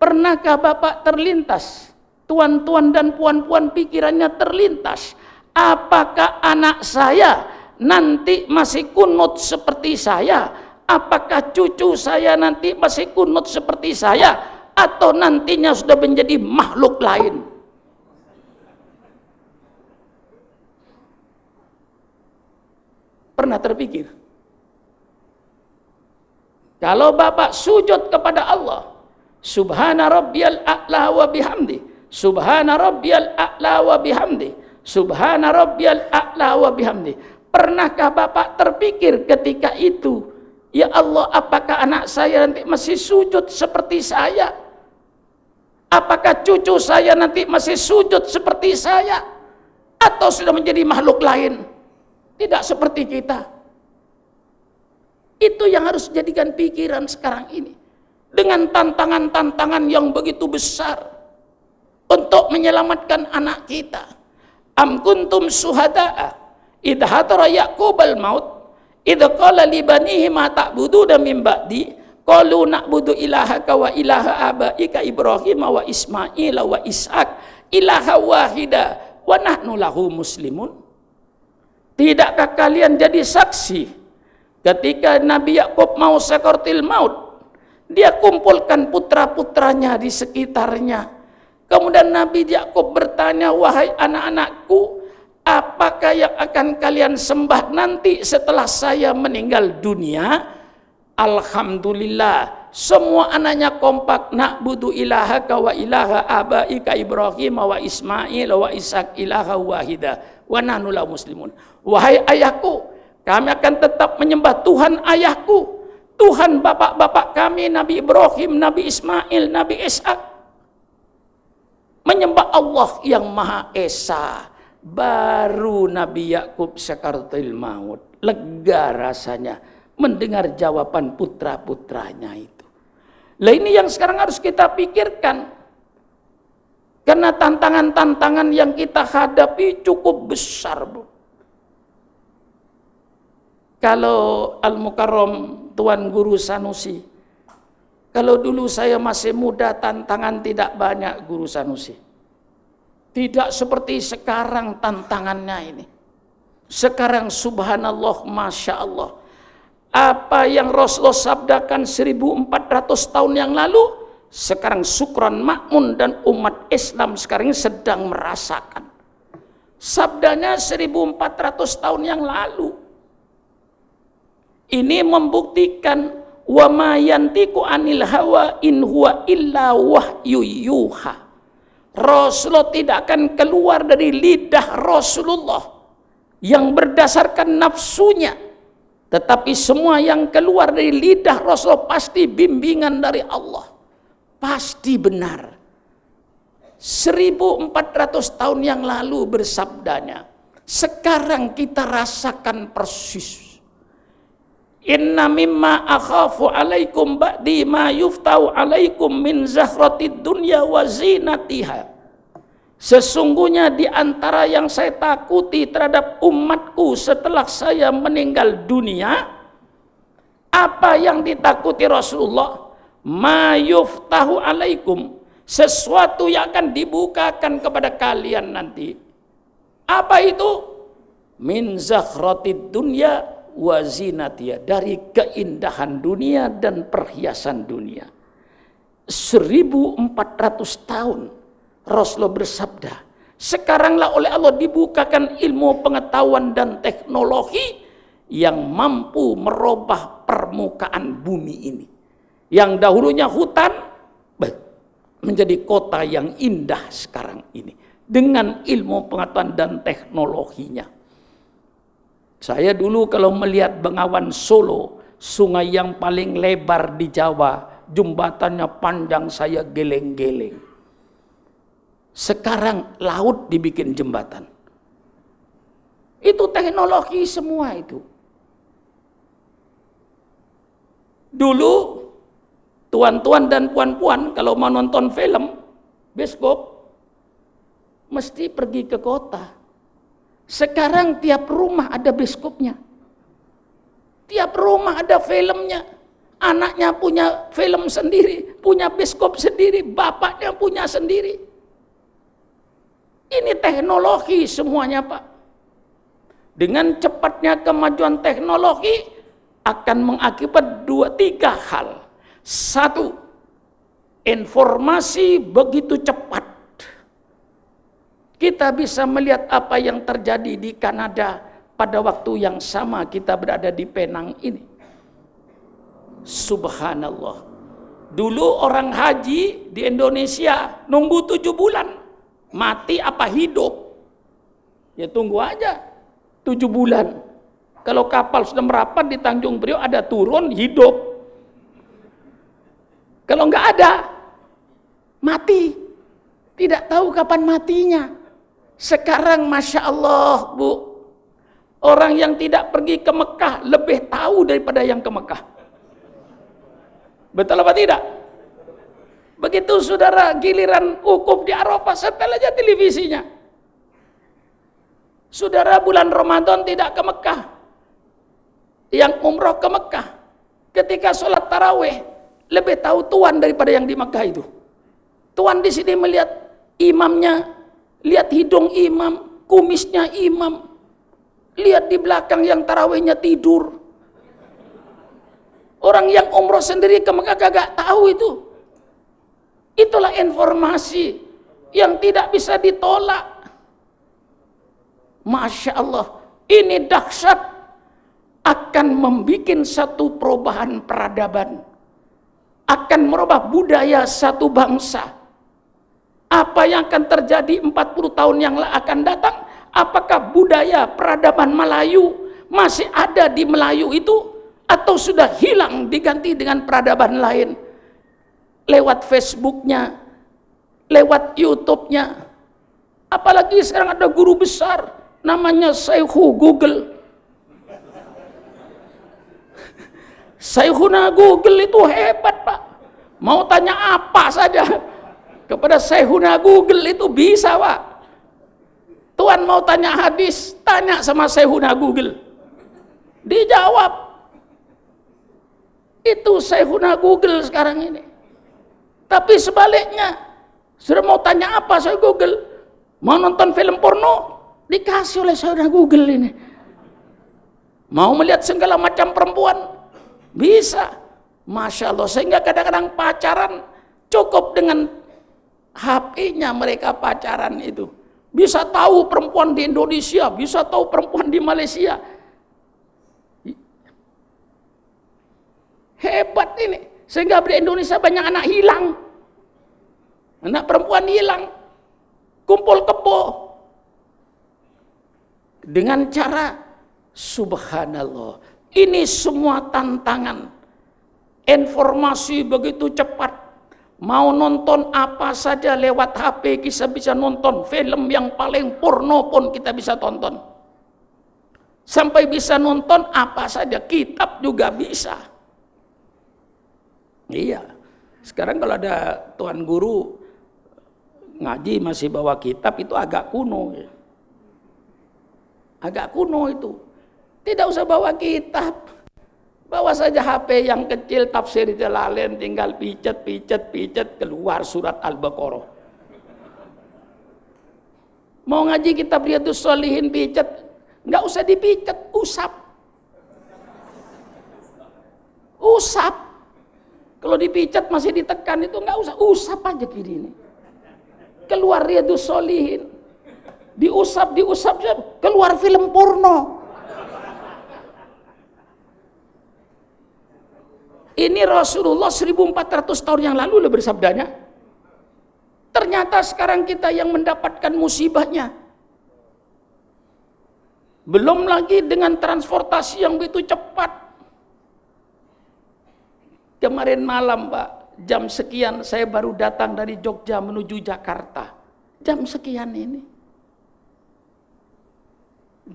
pernahkah bapak terlintas? Tuan-tuan dan puan-puan pikirannya terlintas. Apakah anak saya nanti masih kunut seperti saya? Apakah cucu saya nanti masih kunut seperti saya? Atau nantinya sudah menjadi makhluk lain? Pernah terpikir? Kalau bapak sujud kepada Allah, subhana rabbiyal a'la wa bihamdi, subhana rabbiyal a'la wa bihamdi, subhana rabbiyal a'la wa bihamdi. Pernahkah bapak terpikir ketika itu, ya Allah, apakah anak saya nanti masih sujud seperti saya? Apakah cucu saya nanti masih sujud seperti saya? Atau sudah menjadi makhluk lain? Tidak seperti kita. Itu yang harus jadikan pikiran sekarang ini. Dengan tantangan-tantangan yang begitu besar untuk menyelamatkan anak kita. Am kuntum syuhada'a idh hadara Yaqubal maut idh qala li banihi ma ta'buduna min ba'di qalu na'budu ilahaka wa ilaha abaika Ibrahim wa Ismail wa Ishaq ilaha wahida wa nahnu lahu muslimun. Tidakkah kalian jadi saksi ketika Nabi Yakub mau sakaratul maut, dia kumpulkan putra-putranya di sekitarnya. Kemudian Nabi Yakub bertanya, wahai anak-anakku, apakah yang akan kalian sembah nanti setelah saya meninggal dunia? Alhamdulillah, semua anaknya kompak, na'budu ilahaka wa ilaha abaika Ibrahim wa Ismail wa Ishak ilaha wahida wa nahnu lahu muslimun. Wahai ayahku, kami akan tetap menyembah Tuhan ayahku, Tuhan bapak-bapak kami, Nabi Ibrahim, Nabi Ismail, Nabi Ishak. Menyembah Allah yang Maha Esa. Baru Nabi Yakub sakaratul maut, lega rasanya mendengar jawaban putra-putranya itu. Lah ini yang sekarang harus kita pikirkan. Karena tantangan-tantangan yang kita hadapi cukup besar, Bu. Kalau Al-Mukarram Tuan Guru Sanusi, kalau dulu saya masih muda tantangan tidak banyak, Guru Sanusi. Tidak seperti sekarang tantangannya ini. Sekarang subhanallah, masya Allah. Apa yang Rasulullah sabdakan 1400 tahun yang lalu, sekarang Syukron Makmun dan umat Islam sekarang ini sedang merasakan. Sabdanya 1400 tahun yang lalu. Ini membuktikan wa ma yantiqu anil hawa in huwa illa wahyu yuha. Rasulullah tidak akan keluar dari lidah Rasulullah yang berdasarkan nafsunya, tetapi semua yang keluar dari lidah Rasulullah pasti bimbingan dari Allah, pasti benar. 1400 tahun yang lalu bersabdanya, sekarang kita rasakan persis. Inna mimma akhafu alaikum ba'di ma yuftau alaikum min zahratid dunya wa zinatiha. Sesungguhnya di antara yang saya takuti terhadap umatku setelah saya meninggal dunia, apa yang ditakuti Rasulullah? Ma yuftahu alaikum, sesuatu yang akan dibukakan kepada kalian nanti. Apa itu? Min zahratid dunya wa zinatiha, dari keindahan dunia dan perhiasan dunia. 1400 tahun Rasulullah bersabda, sekaranglah oleh Allah dibukakan ilmu pengetahuan dan teknologi yang mampu merubah permukaan bumi ini. Yang dahulunya hutan menjadi kota yang indah sekarang ini dengan ilmu pengetahuan dan teknologinya. Saya dulu kalau melihat Bengawan Solo, sungai yang paling lebar di Jawa, jembatannya panjang, saya geleng-geleng. Sekarang laut dibikin jembatan. Itu teknologi semua itu. Dulu tuan-tuan dan puan-puan kalau mau nonton film bioskop mesti pergi ke kota. Sekarang tiap rumah ada bioskopnya. Tiap rumah ada filmnya. Anaknya punya film sendiri, punya bioskop sendiri, bapaknya punya sendiri. Ini teknologi semuanya, Pak. Dengan cepatnya kemajuan teknologi akan mengakibat 2-3 hal. 1, informasi begitu cepat. Kita bisa melihat apa yang terjadi di Kanada pada waktu yang sama kita berada di Penang ini. Subhanallah. Dulu orang haji di Indonesia nunggu 7 bulan. Mati apa hidup? Ya tunggu aja 7 bulan. Kalau kapal sudah merapat di Tanjung Priok ada turun hidup. Kalau nggak ada mati. Tidak tahu kapan matinya. Sekarang Masya Allah, Bu, orang yang tidak pergi ke Mekah lebih tahu daripada yang ke Mekah. Betul apa tidak? Begitu saudara giliran wukuf di Arafah, setel aja televisinya. Saudara bulan Ramadan tidak ke Mekah, yang umroh ke Mekah, ketika sholat tarawih lebih tahu tuan daripada yang di Mekah itu. Tuan di sini melihat imamnya, lihat hidung imam, kumisnya imam, lihat di belakang yang tarawihnya tidur. Orang yang umroh sendiri ke Mekah gak tahu itu. Itulah informasi yang tidak bisa ditolak. Masya Allah, ini dahsyat, akan membuat satu perubahan peradaban, akan merubah budaya satu bangsa. Apa yang akan terjadi 40 tahun yang akan datang? Apakah budaya peradaban Melayu masih ada di Melayu itu, atau sudah hilang diganti dengan peradaban lain? Lewat Facebooknya, lewat YouTube-nya. Apalagi sekarang ada guru besar namanya Syaihu Google. Syekhuna Google itu hebat, Pak. Mau tanya apa saja kepada Syekhuna Google itu bisa, Pak. Tuan mau tanya hadis, tanya sama Syekhuna Google, dijawab. Itu Syekhuna Google sekarang ini. Tapi sebaliknya, sudah mau tanya apa saya Google, mau nonton film porno, dikasih oleh Syekhuna Google ini. Mau melihat segala macam perempuan, bisa. Masya Allah, sehingga kadang-kadang pacaran cukup dengan HP-nya mereka pacaran itu. Bisa tahu perempuan di Indonesia, bisa tahu perempuan di Malaysia. Hebat ini. Sehingga di Indonesia banyak anak hilang. Anak perempuan hilang. Kumpul kebo. Dengan cara subhanallah. Ini semua tantangan. Informasi begitu cepat. Mau nonton apa saja lewat HP kita bisa nonton. Film yang paling porno pun kita bisa tonton. Sampai bisa nonton apa saja. Kitab juga bisa. Iya. Sekarang kalau ada tuan guru ngaji masih bawa kitab, itu agak kuno. Agak kuno itu. Tidak usah bawa kitab. Bawa saja HP yang kecil, tafsir Jalalain, tinggal pijet, keluar surat Al-Baqarah. Mau ngaji kitab Riyadhus Shalihin, pijet, nggak usah dipijet, usap. Usap. Kalau dipijet masih ditekan itu nggak usah, usap aja gini ini. Keluar Riyadhus Shalihin. Diusap, keluar film porno. Ini Rasulullah 1400 tahun yang lalu loh bersabdanya. Ternyata sekarang kita yang mendapatkan musibahnya. Belum lagi dengan transportasi yang begitu cepat. Kemarin malam, Pak, jam sekian saya baru datang dari Jogja menuju Jakarta. Jam sekian ini.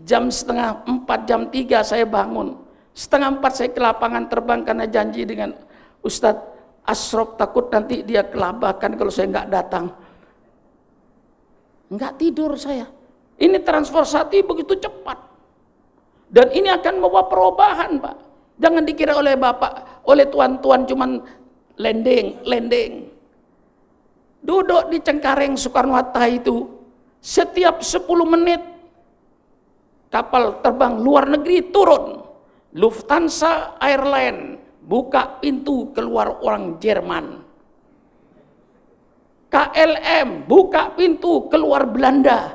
Jam setengah 4, jam 3 saya bangun. Setengah 4 saya ke lapangan terbang karena janji dengan Ustadz Asrop, takut nanti dia kelabakan kalau saya nggak datang. Nggak tidur saya. Ini transportasi begitu cepat. Dan ini akan membawa perubahan, Pak. Jangan dikira oleh Bapak, oleh tuan-tuan cuman lending. Duduk di Cengkareng Soekarno-Hatta itu, setiap 10 menit kapal terbang luar negeri turun. Lufthansa Airline buka pintu keluar orang Jerman. KLM buka pintu keluar Belanda.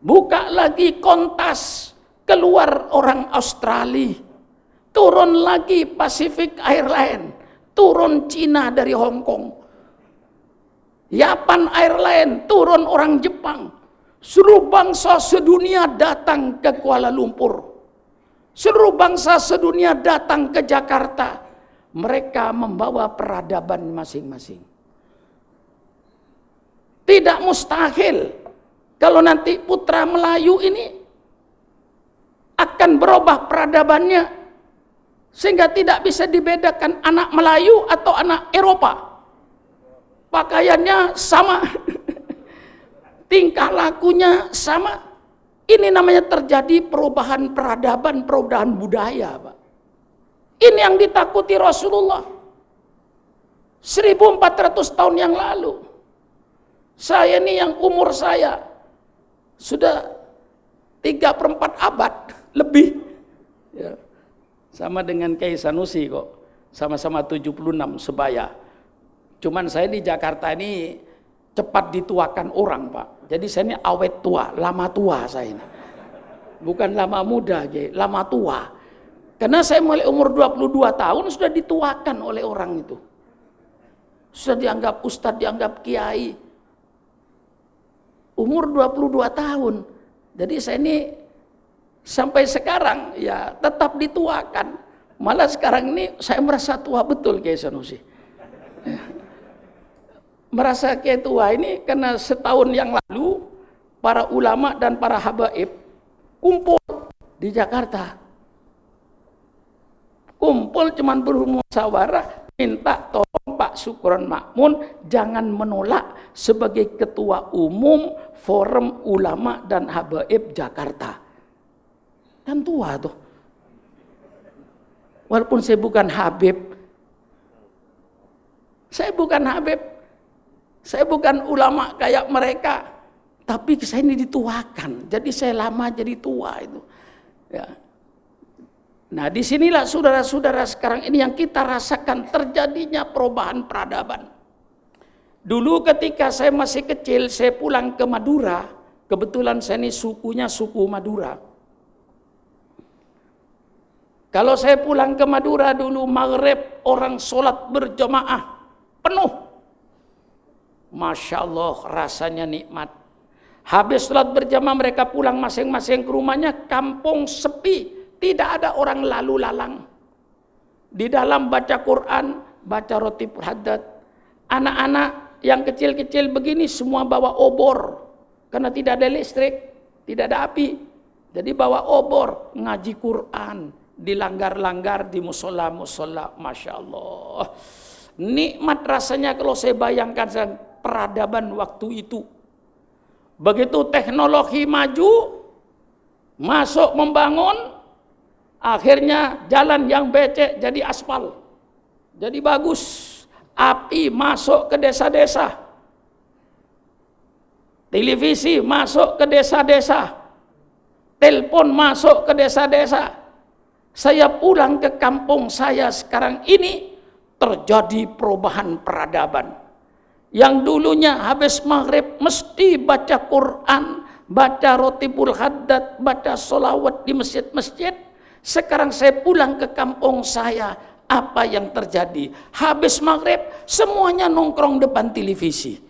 Buka lagi Qantas keluar orang Australia. Turun lagi Pacific Airline, turun Cina dari Hong Kong. Japan Airline turun orang Jepang. Seluruh bangsa sedunia datang ke Kuala Lumpur. Seluruh bangsa sedunia datang ke Jakarta. Mereka membawa peradaban masing-masing. Tidak mustahil kalau nanti putra Melayu ini akan berubah peradabannya sehingga tidak bisa dibedakan anak Melayu atau anak Eropa. Pakaiannya sama, tingkah lakunya sama. Ini namanya terjadi perubahan peradaban, perubahan budaya, Pak. Ini yang ditakuti Rasulullah 1400 tahun yang lalu. Saya ini yang umur saya sudah 3/4 abad lebih. Ya. Sama dengan Kiai Sanusi kok. Sama-sama 76 sebaya. Cuman saya di Jakarta ini cepat dituakan orang, Pak. Jadi saya ini awet tua, lama tua saya ini. Bukan lama muda, lama tua. Karena saya mulai umur 22 tahun sudah dituakan oleh orang itu. Sudah dianggap ustadz, dianggap kiai. Umur 22 tahun. Jadi saya ini sampai sekarang ya tetap dituakan. Malah sekarang ini saya merasa tua betul Kiai Sanusi. Merasa kayak tua ini karena setahun yang lalu para ulama dan para habaib kumpul di Jakarta. Kumpul cuman bermusyawarah minta tolong Pak Sukron Makmun jangan menolak sebagai ketua umum Forum Ulama dan Habaib Jakarta. Kan tua tuh. Walaupun saya bukan Habib. Saya bukan Habib. Saya bukan ulama kayak mereka. Tapi saya ini dituakan. Jadi saya lama jadi tua itu. Ya. Nah disinilah saudara-saudara sekarang ini yang kita rasakan terjadinya perubahan peradaban. Dulu ketika saya masih kecil, saya pulang ke Madura. Kebetulan saya ini sukunya suku Madura. Kalau saya pulang ke Madura dulu maghrib orang sholat berjamaah penuh. Masya Allah rasanya nikmat. Habis sholat berjamaah mereka pulang masing-masing ke rumahnya, kampung sepi. Tidak ada orang lalu lalang. Di dalam baca Quran, baca roti haddad. Anak-anak yang kecil-kecil begini semua bawa obor. Karena tidak ada listrik, tidak ada api. Jadi bawa obor, ngaji Quran. Dilanggar-langgar di musola-musola. Masya Allah. Nikmat rasanya kalau saya bayangkan peradaban waktu itu. Begitu teknologi maju, masuk membangun, akhirnya jalan yang becek jadi aspal. Jadi bagus. Api masuk ke desa-desa. Televisi masuk ke desa-desa. Telepon masuk ke desa-desa. Saya pulang ke kampung saya sekarang ini terjadi perubahan peradaban. Yang dulunya habis maghrib mesti baca Quran, baca rotibul haddad, baca sholawat di masjid-masjid. Sekarang saya pulang ke kampung saya, apa yang terjadi? Habis maghrib semuanya nongkrong depan televisi.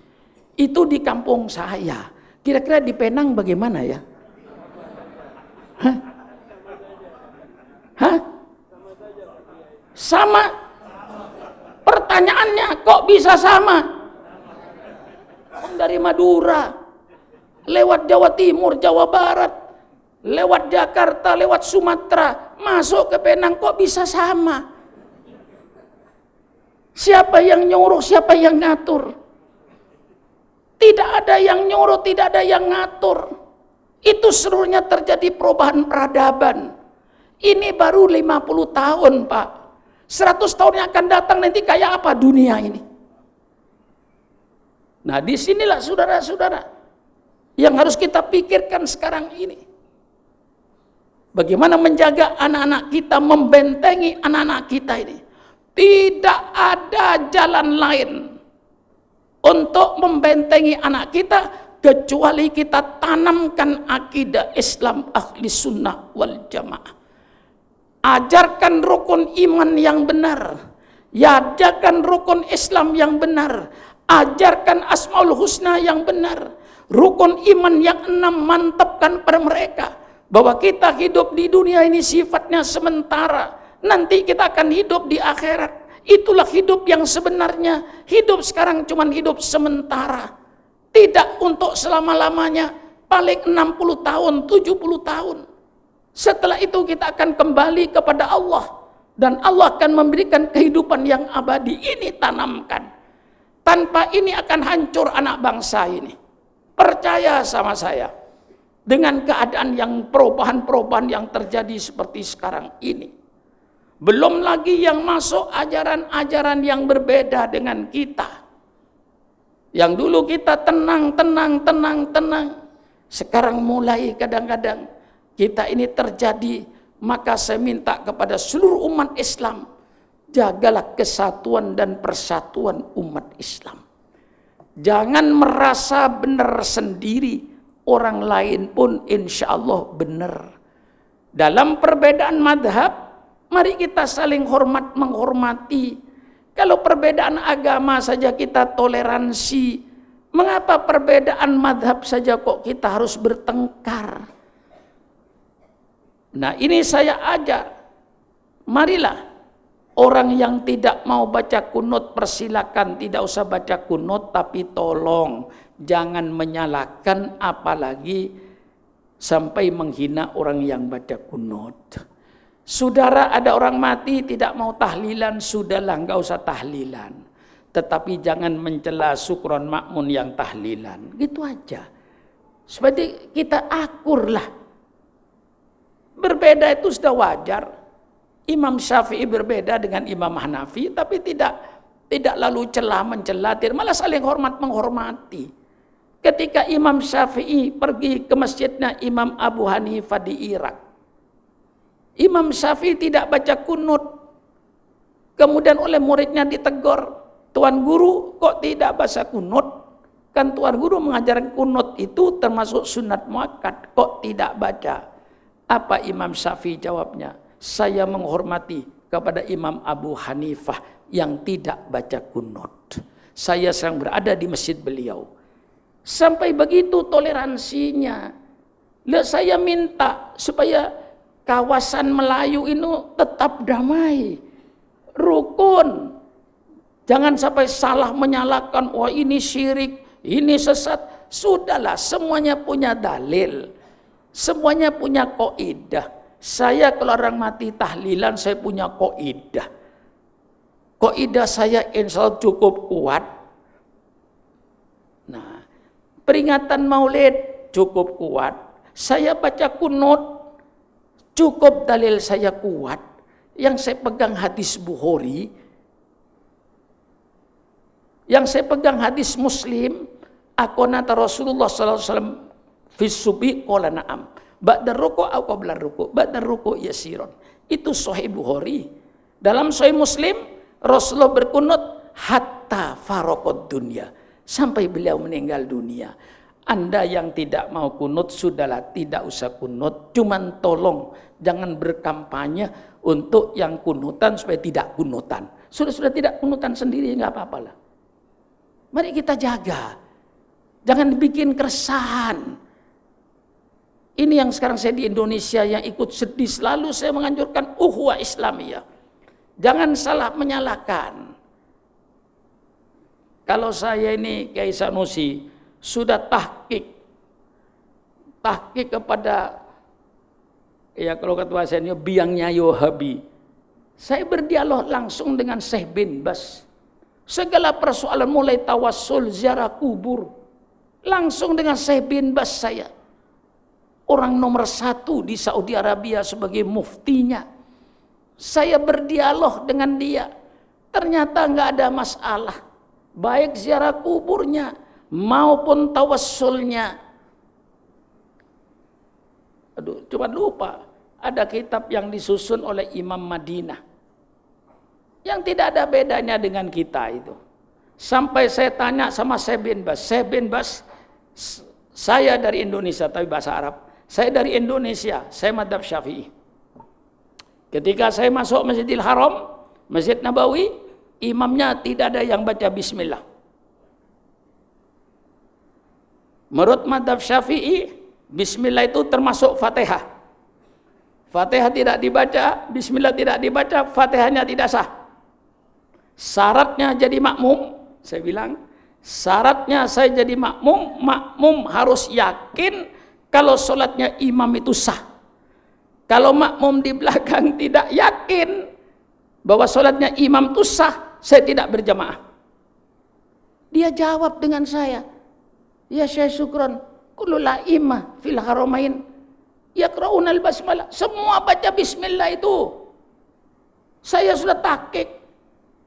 Itu di kampung saya. Kira-kira di Penang bagaimana ya? Hah? Hah? Sama? Pertanyaannya kok bisa sama? Dari Madura, lewat Jawa Timur, Jawa Barat, lewat Jakarta, lewat Sumatera, masuk ke Penang kok bisa sama? Siapa yang nyuruh, siapa yang ngatur? Tidak ada yang nyuruh, tidak ada yang ngatur. Itu seluruhnya terjadi perubahan peradaban. Ini baru 50 tahun Pak. 100 tahun yang akan datang nanti kayak apa dunia ini? Nah disinilah saudara-saudara yang harus kita pikirkan sekarang ini. Bagaimana menjaga anak-anak kita, membentengi anak-anak kita ini. Tidak ada jalan lain untuk membentengi anak kita kecuali kita tanamkan akidah Islam ahli sunnah wal jamaah. Ajarkan rukun iman yang benar. Ajarkan rukun Islam yang benar. Ajarkan asmaul husna yang benar. Rukun iman yang 6 mantapkan pada mereka. Bahwa kita hidup di dunia ini sifatnya sementara. Nanti kita akan hidup di akhirat. Itulah hidup yang sebenarnya. Hidup sekarang cuma hidup sementara. Tidak untuk selama-lamanya. Paling 60 tahun, 70 tahun. Setelah itu kita akan kembali kepada Allah. Dan Allah akan memberikan kehidupan yang abadi. Ini tanamkan. Tanpa ini akan hancur anak bangsa ini. Percaya sama saya. Dengan keadaan yang perubahan-perubahan yang terjadi seperti sekarang ini. Belum lagi yang masuk ajaran-ajaran yang berbeda dengan kita. Yang dulu kita tenang. Sekarang mulai kadang-kadang kita ini terjadi, maka saya minta kepada seluruh umat Islam, jagalah kesatuan dan persatuan umat Islam. Jangan merasa benar sendiri, orang lain pun insya Allah benar. Dalam perbedaan madhab, mari kita saling hormat menghormati. Kalau perbedaan agama saja kita toleransi, mengapa perbedaan madhab saja kok kita harus bertengkar? Nah, ini saya ajar. Marilah, orang yang tidak mau baca kunut persilakan, tidak usah baca kunut, tapi tolong jangan menyalahkan, apalagi sampai menghina orang yang baca kunut. Saudara, ada orang mati tidak mau tahlilan, sudahlah, nggak usah tahlilan. Tetapi jangan mencela Sukron Makmun yang tahlilan. Gitu aja. Seperti kita akurlah. Berbeda itu sudah wajar. Imam Syafi'i berbeda dengan Imam Hanafi, tapi tidak lalu mencela, malah saling hormat menghormati. Ketika Imam Syafi'i pergi ke masjidnya Imam Abu Hanifah di Irak, Imam Syafi'i tidak baca kunut. Kemudian oleh muridnya ditegur, Tuan Guru kok tidak baca kunut? Kan Tuan Guru mengajarkan kunut itu termasuk sunat muakkad, kok tidak baca? Apa Imam Syafi'i jawabnya? Saya menghormati kepada Imam Abu Hanifah yang tidak baca kunut. Saya sedang berada di masjid beliau. Sampai begitu toleransinya. Saya minta supaya kawasan Melayu ini tetap damai, rukun. Jangan sampai salah menyalahkan, wah ini syirik, ini sesat. Sudahlah, semuanya punya dalil, semuanya punya kaidah. Saya kalau orang mati tahlilan, saya punya kaidah. Kaidah saya insya Allah cukup kuat. Nah, peringatan Maulid cukup kuat. Saya baca kunut cukup dalil saya kuat. Yang saya pegang hadis Bukhari, yang saya pegang hadis Muslim, akonata Rasulullah sallallahu alaihi wasallam fi subi qala na'am ba'da ruku' au qabla ruku', ba'da ruku' yasiron. Itu sahih Bukhari. Dalam sahih Muslim, Rasulullah berkunut hatta faraqad dunya, sampai beliau meninggal dunia. Anda yang tidak mau kunut, sudahlah, tidak usah kunut. Cuman tolong jangan berkampanye untuk yang kunutan supaya tidak kunutan. Sudah tidak kunutan sendiri, nggak apa-apalah. Mari kita jaga. Jangan bikin keresahan. Ini yang sekarang saya di Indonesia yang ikut sedih, selalu saya menganjurkan ukhuwah Islamiyah. Jangan salah menyalahkan. Kalau saya ini Kiai Sanusi sudah tahqiq kepada, ya kalau kata bahasanya biangnya Wahabi. Saya berdialog langsung dengan Syekh bin Bas. Segala persoalan mulai tawassul, ziarah kubur, langsung dengan Syekh bin Bas saya. Orang nomor 1 di Saudi Arabia sebagai muftinya. Saya berdialog dengan dia. Ternyata nggak ada masalah. Baik ziarah kuburnya maupun tawassulnya. Aduh, cuma lupa. Ada kitab yang disusun oleh Imam Madinah. Yang tidak ada bedanya dengan kita itu. Sampai saya tanya sama Syekh bin Bas. Syekh bin Bas, saya dari Indonesia tapi bahasa Arab. Saya dari Indonesia, saya madhab Syafi'i. Ketika saya masuk Masjidil Haram, Masjid Nabawi, imamnya tidak ada yang baca bismillah. Menurut madhab Syafi'i, bismillah itu termasuk Fatihah. Fatihah tidak dibaca, bismillah tidak dibaca, Fatihahnya tidak sah. Syaratnya jadi makmum, saya bilang, syaratnya saya jadi makmum harus yakin kalau sholatnya imam itu sah. Kalau makmum di belakang tidak yakin bahwa sholatnya imam itu sah, saya tidak berjamaah. Dia jawab dengan saya, ya Syekh Sukron, kullu la'imah fil haramain yaqra'unal basmalah. Semua baca bismillah itu. Saya sudah tahqiq.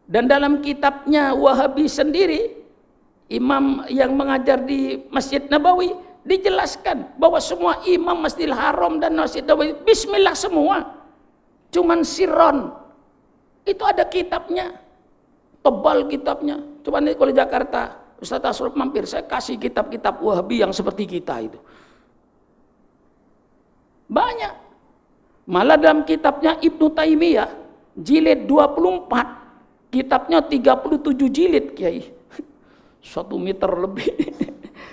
Dan dalam kitabnya Wahabi sendiri, imam yang mengajar di Masjid Nabawi, dijelaskan bahwa semua imam Masjidil Haram dan Masjid Nabawi bismillah semua. Cuman sirron. Itu ada kitabnya. Tebal kitabnya. Cuman ini kalau Jakarta Ustaz Asrul mampir, saya kasih kitab-kitab Wahabi yang seperti kita itu. Banyak. Malah dalam kitabnya Ibnu Taimiyah, jilid 24, kitabnya 37 jilid, Kiai. 1 meter lebih.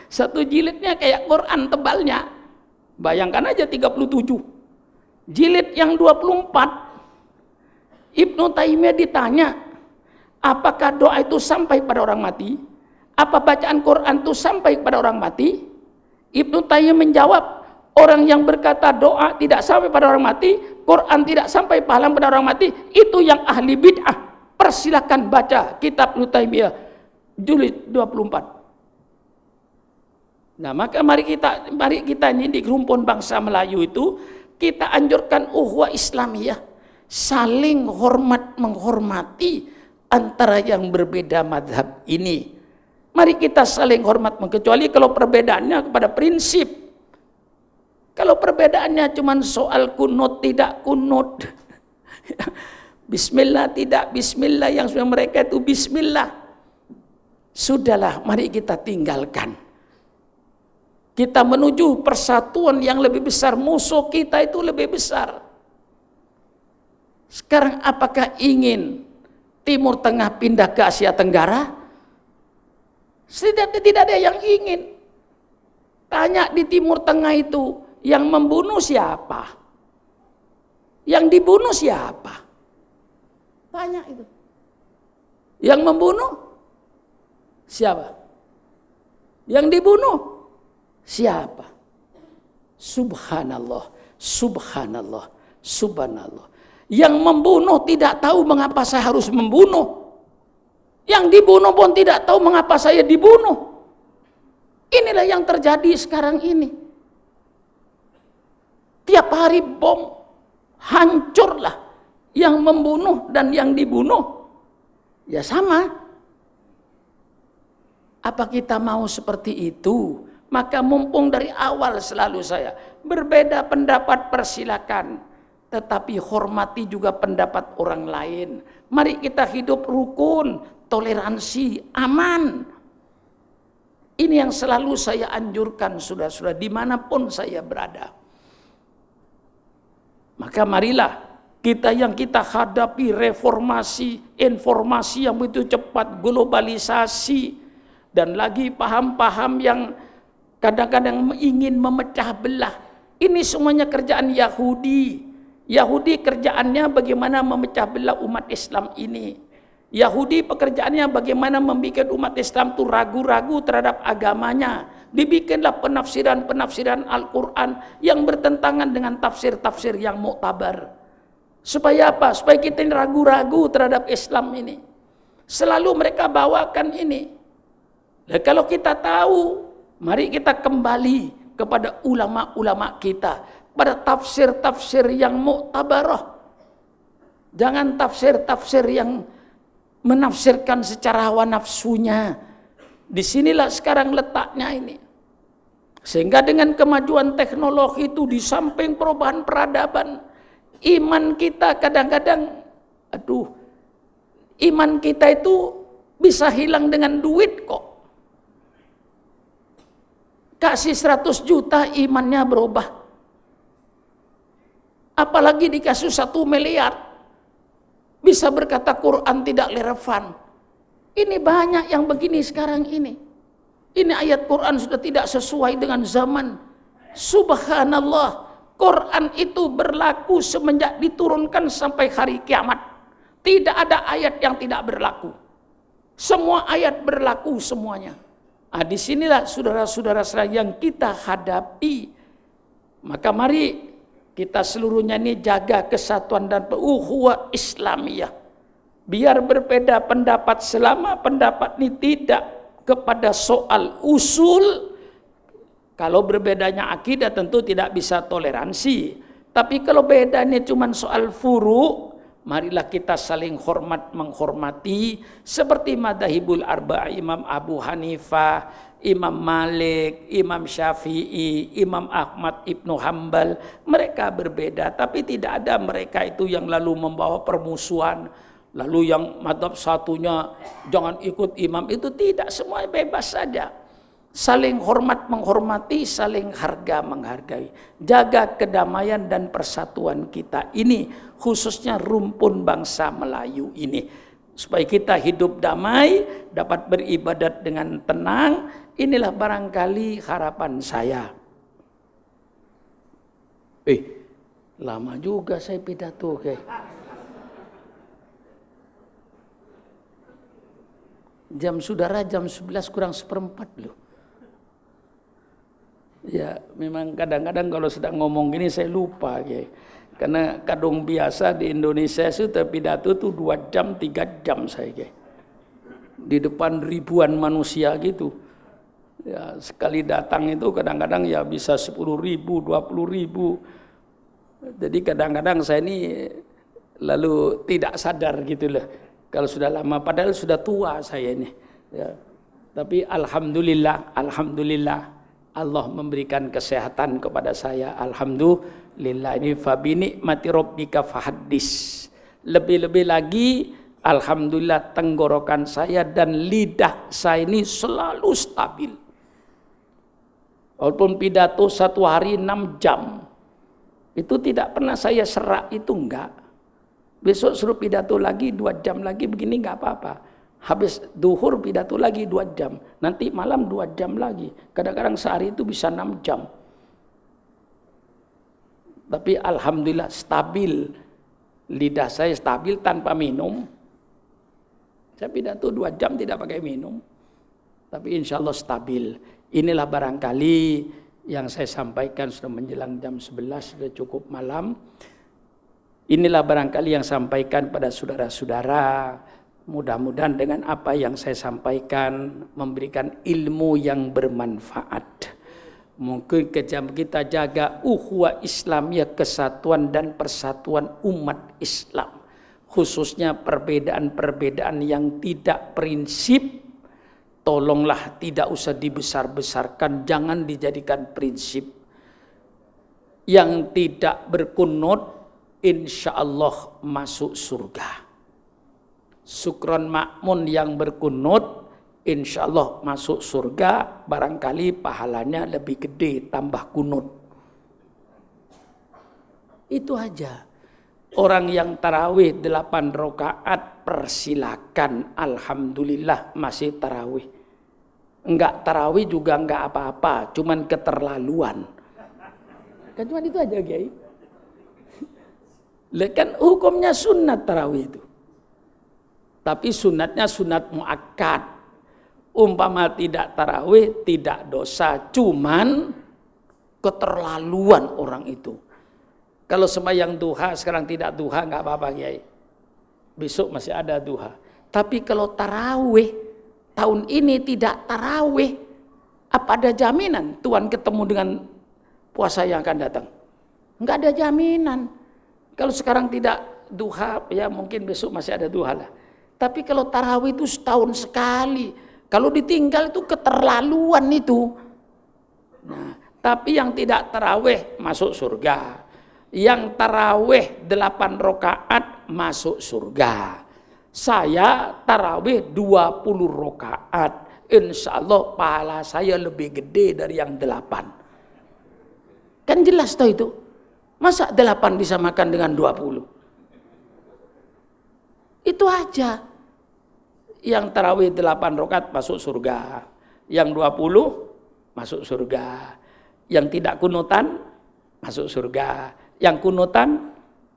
Satu jilidnya kayak Quran tebalnya. Bayangkan aja 37. Jilid yang 24, Ibnu Taimiyah ditanya, apakah doa itu sampai pada orang mati? Apa bacaan Quran itu sampai kepada orang mati? Ibnu Taimiyah menjawab, orang yang berkata doa tidak sampai pada orang mati, Quran tidak sampai pahala pada orang mati, itu yang ahli bid'ah. Persilakan baca kitab Ibnu Taimiyah jilid 24. Nah, maka mari kita ini di rumpun bangsa Melayu itu kita anjurkan ukhuwah Islamiyah, saling hormat menghormati antara yang berbeda madhab ini. Mari kita saling hormat, kecuali kalau perbedaannya kepada prinsip. Kalau perbedaannya cuma soal kunut tidak kunut, bismillah tidak bismillah, yang sudah mereka itu bismillah, sudahlah, mari kita tinggalkan. Kita menuju persatuan yang lebih besar, musuh kita itu lebih besar. Sekarang apakah ingin Timur Tengah pindah ke Asia Tenggara? Tidak ada yang ingin. Tanya di Timur Tengah itu, yang membunuh siapa? Yang dibunuh siapa? Tanya itu. Yang membunuh siapa? Yang dibunuh siapa? Subhanallah, subhanallah, subhanallah. Yang membunuh tidak tahu mengapa saya harus membunuh. Yang dibunuh pun tidak tahu mengapa saya dibunuh. Inilah yang terjadi sekarang ini. Tiap hari bom, hancurlah. Yang membunuh dan yang dibunuh, ya sama. Apa kita mau seperti itu? Maka mumpung dari awal selalu saya, berbeda pendapat persilakan, tetapi hormati juga pendapat orang lain. Mari kita hidup rukun, toleransi, aman. Ini yang selalu saya anjurkan, saudara-saudara, dimanapun saya berada. Maka marilah kita yang kita hadapi reformasi, informasi yang begitu cepat, globalisasi, dan lagi paham-paham yang kadang-kadang ingin memecah belah. Ini semuanya kerjaan Yahudi. Yahudi kerjaannya bagaimana memecah belah umat Islam ini. Yahudi pekerjaannya bagaimana membuat umat Islam itu ragu-ragu terhadap agamanya. Dibikinlah penafsiran-penafsiran Al-Quran yang bertentangan dengan tafsir-tafsir yang muktabar. Supaya apa? Supaya kita ragu-ragu terhadap Islam ini. Selalu mereka bawakan ini. Dan kalau kita tahu, mari kita kembali kepada ulama-ulama kita, pada tafsir-tafsir yang muktabarah. Jangan tafsir-tafsir yang menafsirkan secara hawa nafsunya. Disinilah sekarang letaknya ini. Sehingga dengan kemajuan teknologi itu, di samping perubahan peradaban, iman kita kadang-kadang, iman kita itu bisa hilang dengan duit kok. Kasih 100 juta imannya berubah. Apalagi dikasih 1 miliar. Bisa berkata Quran tidak relevan. Ini banyak yang begini sekarang ini. Ini ayat Quran sudah tidak sesuai dengan zaman. Subhanallah. Quran itu berlaku semenjak diturunkan sampai hari kiamat. Tidak ada ayat yang tidak berlaku. Semua ayat berlaku semuanya. Nah, disinilah saudara-saudara yang kita hadapi. Maka mari kita seluruhnya ini jaga kesatuan dan ukhuwah Islamiyah. Biar berbeda pendapat selama pendapat ini tidak kepada soal usul. Kalau berbedanya akidah tentu tidak bisa toleransi. Tapi kalau bedanya cuma soal furu, marilah kita saling hormat menghormati. Seperti Madzhabul Arba'a, Imam Abu Hanifah, Imam Malik, Imam Syafi'i, Imam Ahmad Ibnu Hambal. Mereka berbeda, tapi tidak ada mereka itu yang lalu membawa permusuhan. Lalu yang madhab satunya jangan ikut imam, itu tidak, semua bebas saja. Saling hormat menghormati, saling harga menghargai. Jaga kedamaian dan persatuan kita ini, khususnya rumpun bangsa Melayu ini. Supaya kita hidup damai, dapat beribadat dengan tenang, inilah barangkali harapan saya. Lama juga saya pidato kayak. Jam 11 kurang seperempat loh. Ya memang kadang-kadang kalau sedang ngomong gini saya lupa kayak. Karena kadung biasa di Indonesia sudah pidato tuh 2 jam 3 jam saya kayak. Di depan ribuan manusia gitu. Ya sekali datang itu kadang-kadang ya bisa 10.000, 20.000. Jadi kadang-kadang saya ini lalu tidak sadar gitu loh. Kalau sudah lama, padahal sudah tua saya ini. Ya. Tapi alhamdulillah Allah memberikan kesehatan kepada saya. Alhamdulillah, ini fabini mati rabbika fahaddis. Lebih-lebih lagi, alhamdulillah tenggorokan saya dan lidah saya ini selalu stabil. Walaupun pidato 1 hari 6 jam, itu tidak pernah saya serak, itu enggak. Besok suruh pidato lagi 2 jam lagi begini enggak apa-apa. Habis duhur pidato lagi 2 jam. Nanti malam 2 jam lagi. Kadang-kadang sehari itu bisa 6 jam. Tapi alhamdulillah stabil. Lidah saya stabil tanpa minum. Saya pidato 2 jam tidak pakai minum. Tapi insya Allah stabil. Inilah barangkali yang saya sampaikan, sudah menjelang jam 11, sudah cukup malam. Inilah barangkali yang sampaikan pada saudara-saudara. Mudah-mudahan dengan apa yang saya sampaikan memberikan ilmu yang bermanfaat. Mungkin kita jaga ukhuwah Islamiyah, kesatuan dan persatuan umat Islam. Khususnya perbedaan-perbedaan yang tidak prinsip, tolonglah tidak usah dibesar-besarkan, jangan dijadikan prinsip. Yang tidak berkunut, insya Allah masuk surga. Sukron makmun yang berkunut, insya Allah masuk surga, barangkali pahalanya lebih gede, tambah kunut. Itu aja. Orang yang tarawih 8 rakaat persilakan, alhamdulillah masih tarawih. Enggak tarawih juga enggak apa-apa, cuman keterlaluan. Kan cuma itu aja, Kiai. Kan hukumnya sunat tarawih itu. Tapi sunatnya sunat muakkad. Umpama tidak tarawih, tidak dosa. Cuman keterlaluan orang itu. Kalau sembahyang duha, sekarang tidak duha, nggak apa-apa Kiai. Besok masih ada duha. Tapi kalau tarawih, tahun ini tidak tarawih, apa ada jaminan Tuhan ketemu dengan puasa yang akan datang? Nggak ada jaminan. Kalau sekarang tidak duha, ya mungkin besok masih ada duha lah. Tapi kalau tarawih itu setahun sekali. Kalau ditinggal itu keterlaluan itu. Nah, tapi yang tidak tarawih masuk surga. Yang tarawih 8 rakaat masuk surga. Saya tarawih 20 rakaat. Insya Allah pahala saya lebih gede dari yang 8. Kan jelas toh itu. Masa 8 disamakan dengan 20? Itu aja. Yang tarawih 8 rakaat masuk surga. Yang 20 masuk surga. Yang tidak kunutan masuk surga. Yang kunutan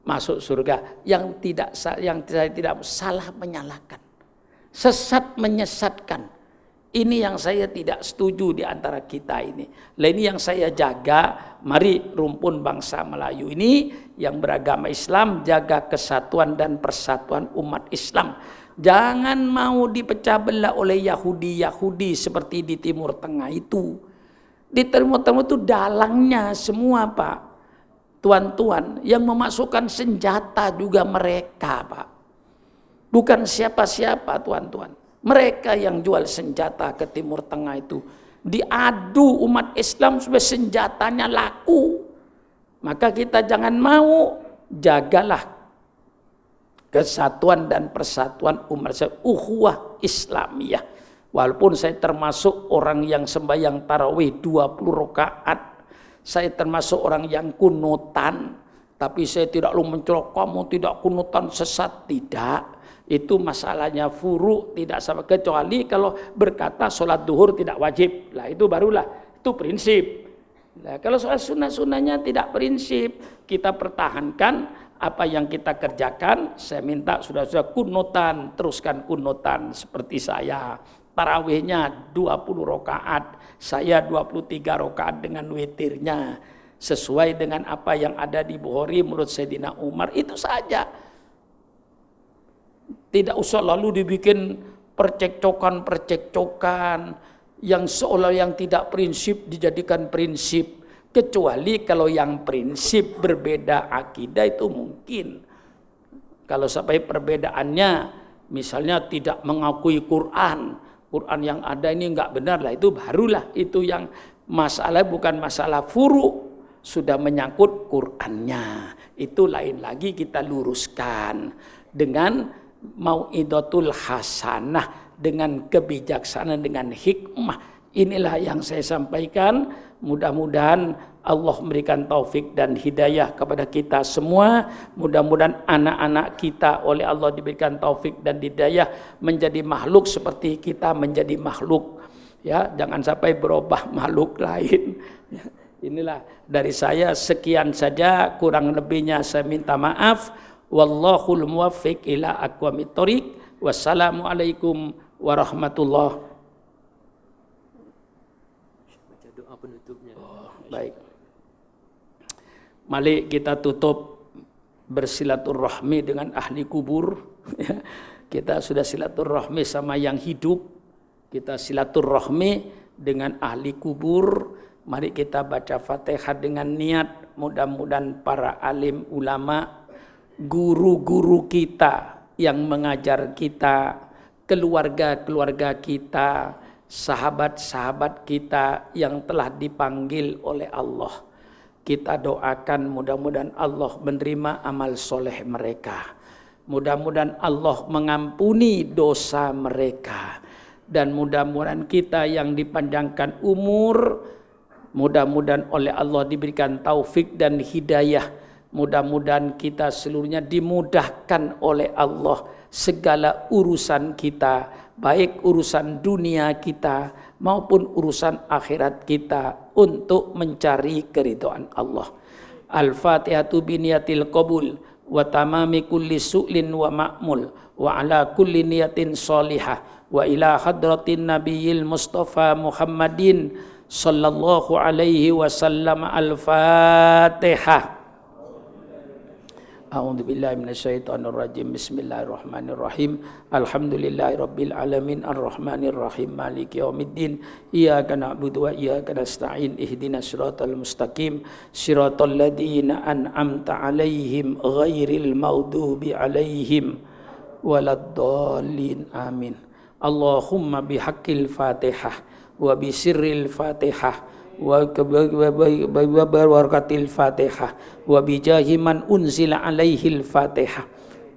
masuk surga. Yang saya tidak salah menyalahkan. Sesat menyesatkan. Ini yang saya tidak setuju di antara kita ini. Lah ini yang saya jaga. Mari rumpun bangsa Melayu ini yang beragama Islam jaga kesatuan dan persatuan umat Islam. Jangan mau dipecah belah oleh Yahudi seperti di Timur Tengah itu. Di Timur Tengah itu dalangnya semua Pak. Tuan-tuan yang memasukkan senjata juga mereka Pak. Bukan siapa-siapa tuan-tuan. Mereka yang jual senjata ke Timur Tengah itu. Diadu umat Islam supaya senjatanya laku. Maka kita jangan mau, jagalah kesatuan dan persatuan umat saya, ukhuwah Islamiyah. Walaupun saya termasuk orang yang sembahyang tarawih 20 rakaat, saya termasuk orang yang kunutan, tapi saya tidak lalu mencolok kamu tidak kunutan sesat, tidak. Itu masalahnya furu, tidak sama, kecuali kalau berkata sholat duhur tidak wajib, lah itu barulah, itu prinsip. Nah, kalau soal sunnah-sunnahnya tidak prinsip, kita pertahankan apa yang kita kerjakan. Saya minta sudah kunutan, teruskan kunutan seperti saya. Tarawihnya 20 rakaat, saya 23 rakaat dengan witirnya. Sesuai dengan apa yang ada di Bukhari menurut Sayyidina Umar, itu saja. Tidak usah lalu dibikin percekcokan yang seolah yang tidak prinsip dijadikan prinsip. Kecuali kalau yang prinsip berbeda akidah itu mungkin. Kalau sampai perbedaannya misalnya tidak mengakui Quran yang ada ini enggak benar, lah itu barulah itu yang masalah, bukan masalah furu, sudah menyangkut Qurannya. Itu lain lagi, kita luruskan dengan mau'idatul hasanah, dengan kebijaksanaan, dengan hikmah. Inilah yang saya sampaikan. Mudah-mudahan Allah memberikan taufik dan hidayah kepada kita semua. Mudah-mudahan anak-anak kita oleh Allah diberikan taufik dan hidayah menjadi makhluk seperti kita menjadi makhluk. Ya, jangan sampai berubah makhluk lain. Inilah dari saya, sekian saja, kurang lebihnya saya minta maaf. Wallahul muwaffiq ila aqwamit thoriq. Wassalamualaikum warahmatullahi wabarakatuh. Baik. Mari kita tutup bersilaturahmi dengan ahli kubur. Kita sudah silaturahmi sama yang hidup. Kita silaturahmi dengan ahli kubur. Mari kita baca Fatihah dengan niat. Mudah-mudahan para alim ulama, guru-guru kita yang mengajar kita, keluarga-keluarga kita, sahabat-sahabat kita yang telah dipanggil oleh Allah, kita doakan mudah-mudahan Allah menerima amal soleh mereka, mudah-mudahan Allah mengampuni dosa mereka, dan mudah-mudahan kita yang dipanjangkan umur, mudah-mudahan oleh Allah diberikan taufik dan hidayah, mudah-mudahan kita seluruhnya dimudahkan oleh Allah segala urusan kita, baik urusan dunia kita maupun urusan akhirat kita, untuk mencari keridhaan Allah. Al-Fatihatu biniyatil qabul wa tamami kulli su'lin wa ma'mul wa ala kulli niyatin salihah wa ila hadratin nabiyil mustafa Muhammadin sallallahu alaihi wasallam. Al-Fatihah. A'udzu billahi minasyaitonir rajim. Bismillahirrahmanirrahim. Alhamdulillahirabbil alamin arrahmanir rahim maliki yaumiddin. Iyyaka na'budu wa iyyaka nasta'in. Ihdinas siratal mustaqim. Siratal ladzina an'amta 'alaihim ghairil maghdubi 'alaihim waladdallin. Amin. Allahumma bihaqqil Fatihah wa bisirril Fatihah wa barakatil Fatihah wa bijahi man unzila alaihil Fatihah.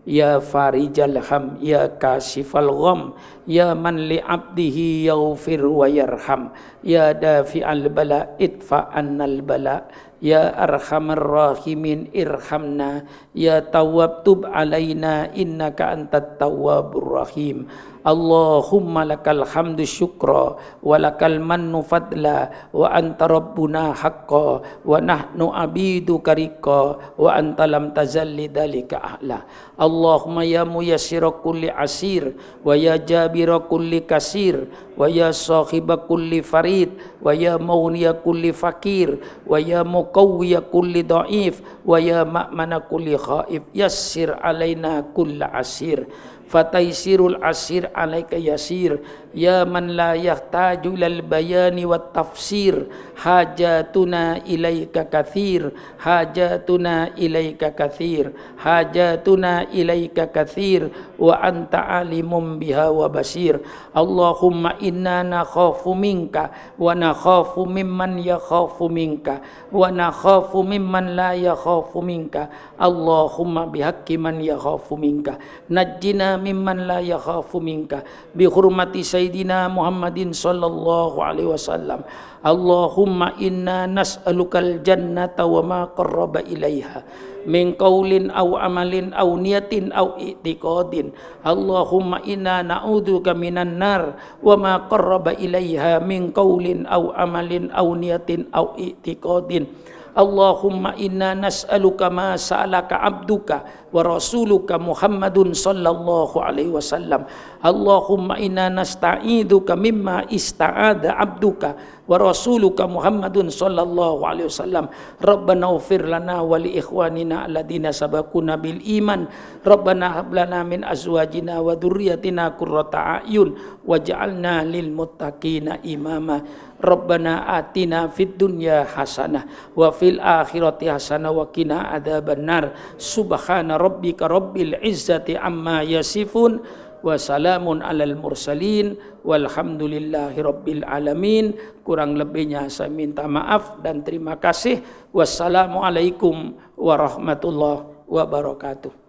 Ya farijal ham, ya kasifal gham, ya man li abdihi yaghfir wa yarham, ya dafi'al bala idfa annal bala, ya arhamar rahimin irhamna, ya tawwab tub alaina innaka antat tawwabur rahim. Allahumma lakal hamdu syukra wa lakal mannu fadla wa anta rabbuna haqqa wa nahnu abidu karika wa anta lam tazalli dalika ahla. Allahumma ya muyassira kulli asir wa ya jabira kulli kasir wa ya sahiba kulli farid wa ya maghniya kulli fakir wa ya muqawwiya kulli dhaif wa ya ma'mana kulli khaif. Yassir alaina kulla asir. fataisirul asir alaika yasir ya man la yahtaju lal bayani wat tafsir hajatuna ilaika kathir hajatuna ilaika kathir hajatuna ilaika kathir wa anta alimum biha wa basir Allahumma inna nakhafu minka wa nakhafu mimman yakhafu minka wa nakhafu mimman la yakhafu minka Allahumma bihaqqi man yakhafu minka najjina mimman la yakhafu minka bi hurmati sayyidina Muhammadin sallallahu alaihi wasallam Allahumma inna nas'alukal jannata wa ma qarraba ilaiha min qaulin aw amalin aw niyatin aw i'tiqadin Allahumma inna na'udzubika minan nar wa ma qarraba ilaiha min qaulin aw amalin aw niyatin aw i'tiqadin Allahumma inna nas'aluka ma sa'alaka abduka wa rasuluka Muhammadun sallallahu alaihi wasallam Allahumma inna nasta'iduka mimma ista'adha abduka wa rasuluka Muhammadun sallallahu alaihi wasallam Rabbana ighfir lana wa li ikhwanina alladziina sabaquna bil iman Rabbana hab lana min azwajina wa dzurriyyatina qurrata a'yun waj'alna lil muttaqina imama Rabbana atina fid dunya hasanah wa fil akhirati hasanah wa qina adzabannar subhana rabbika rabbil izzati amma yasifun wa salamun alal mursalin walhamdulillahi rabbil alamin. Kurang lebihnya saya minta maaf dan terima kasih. Wassalamualaikum warahmatullahi wabarakatuh.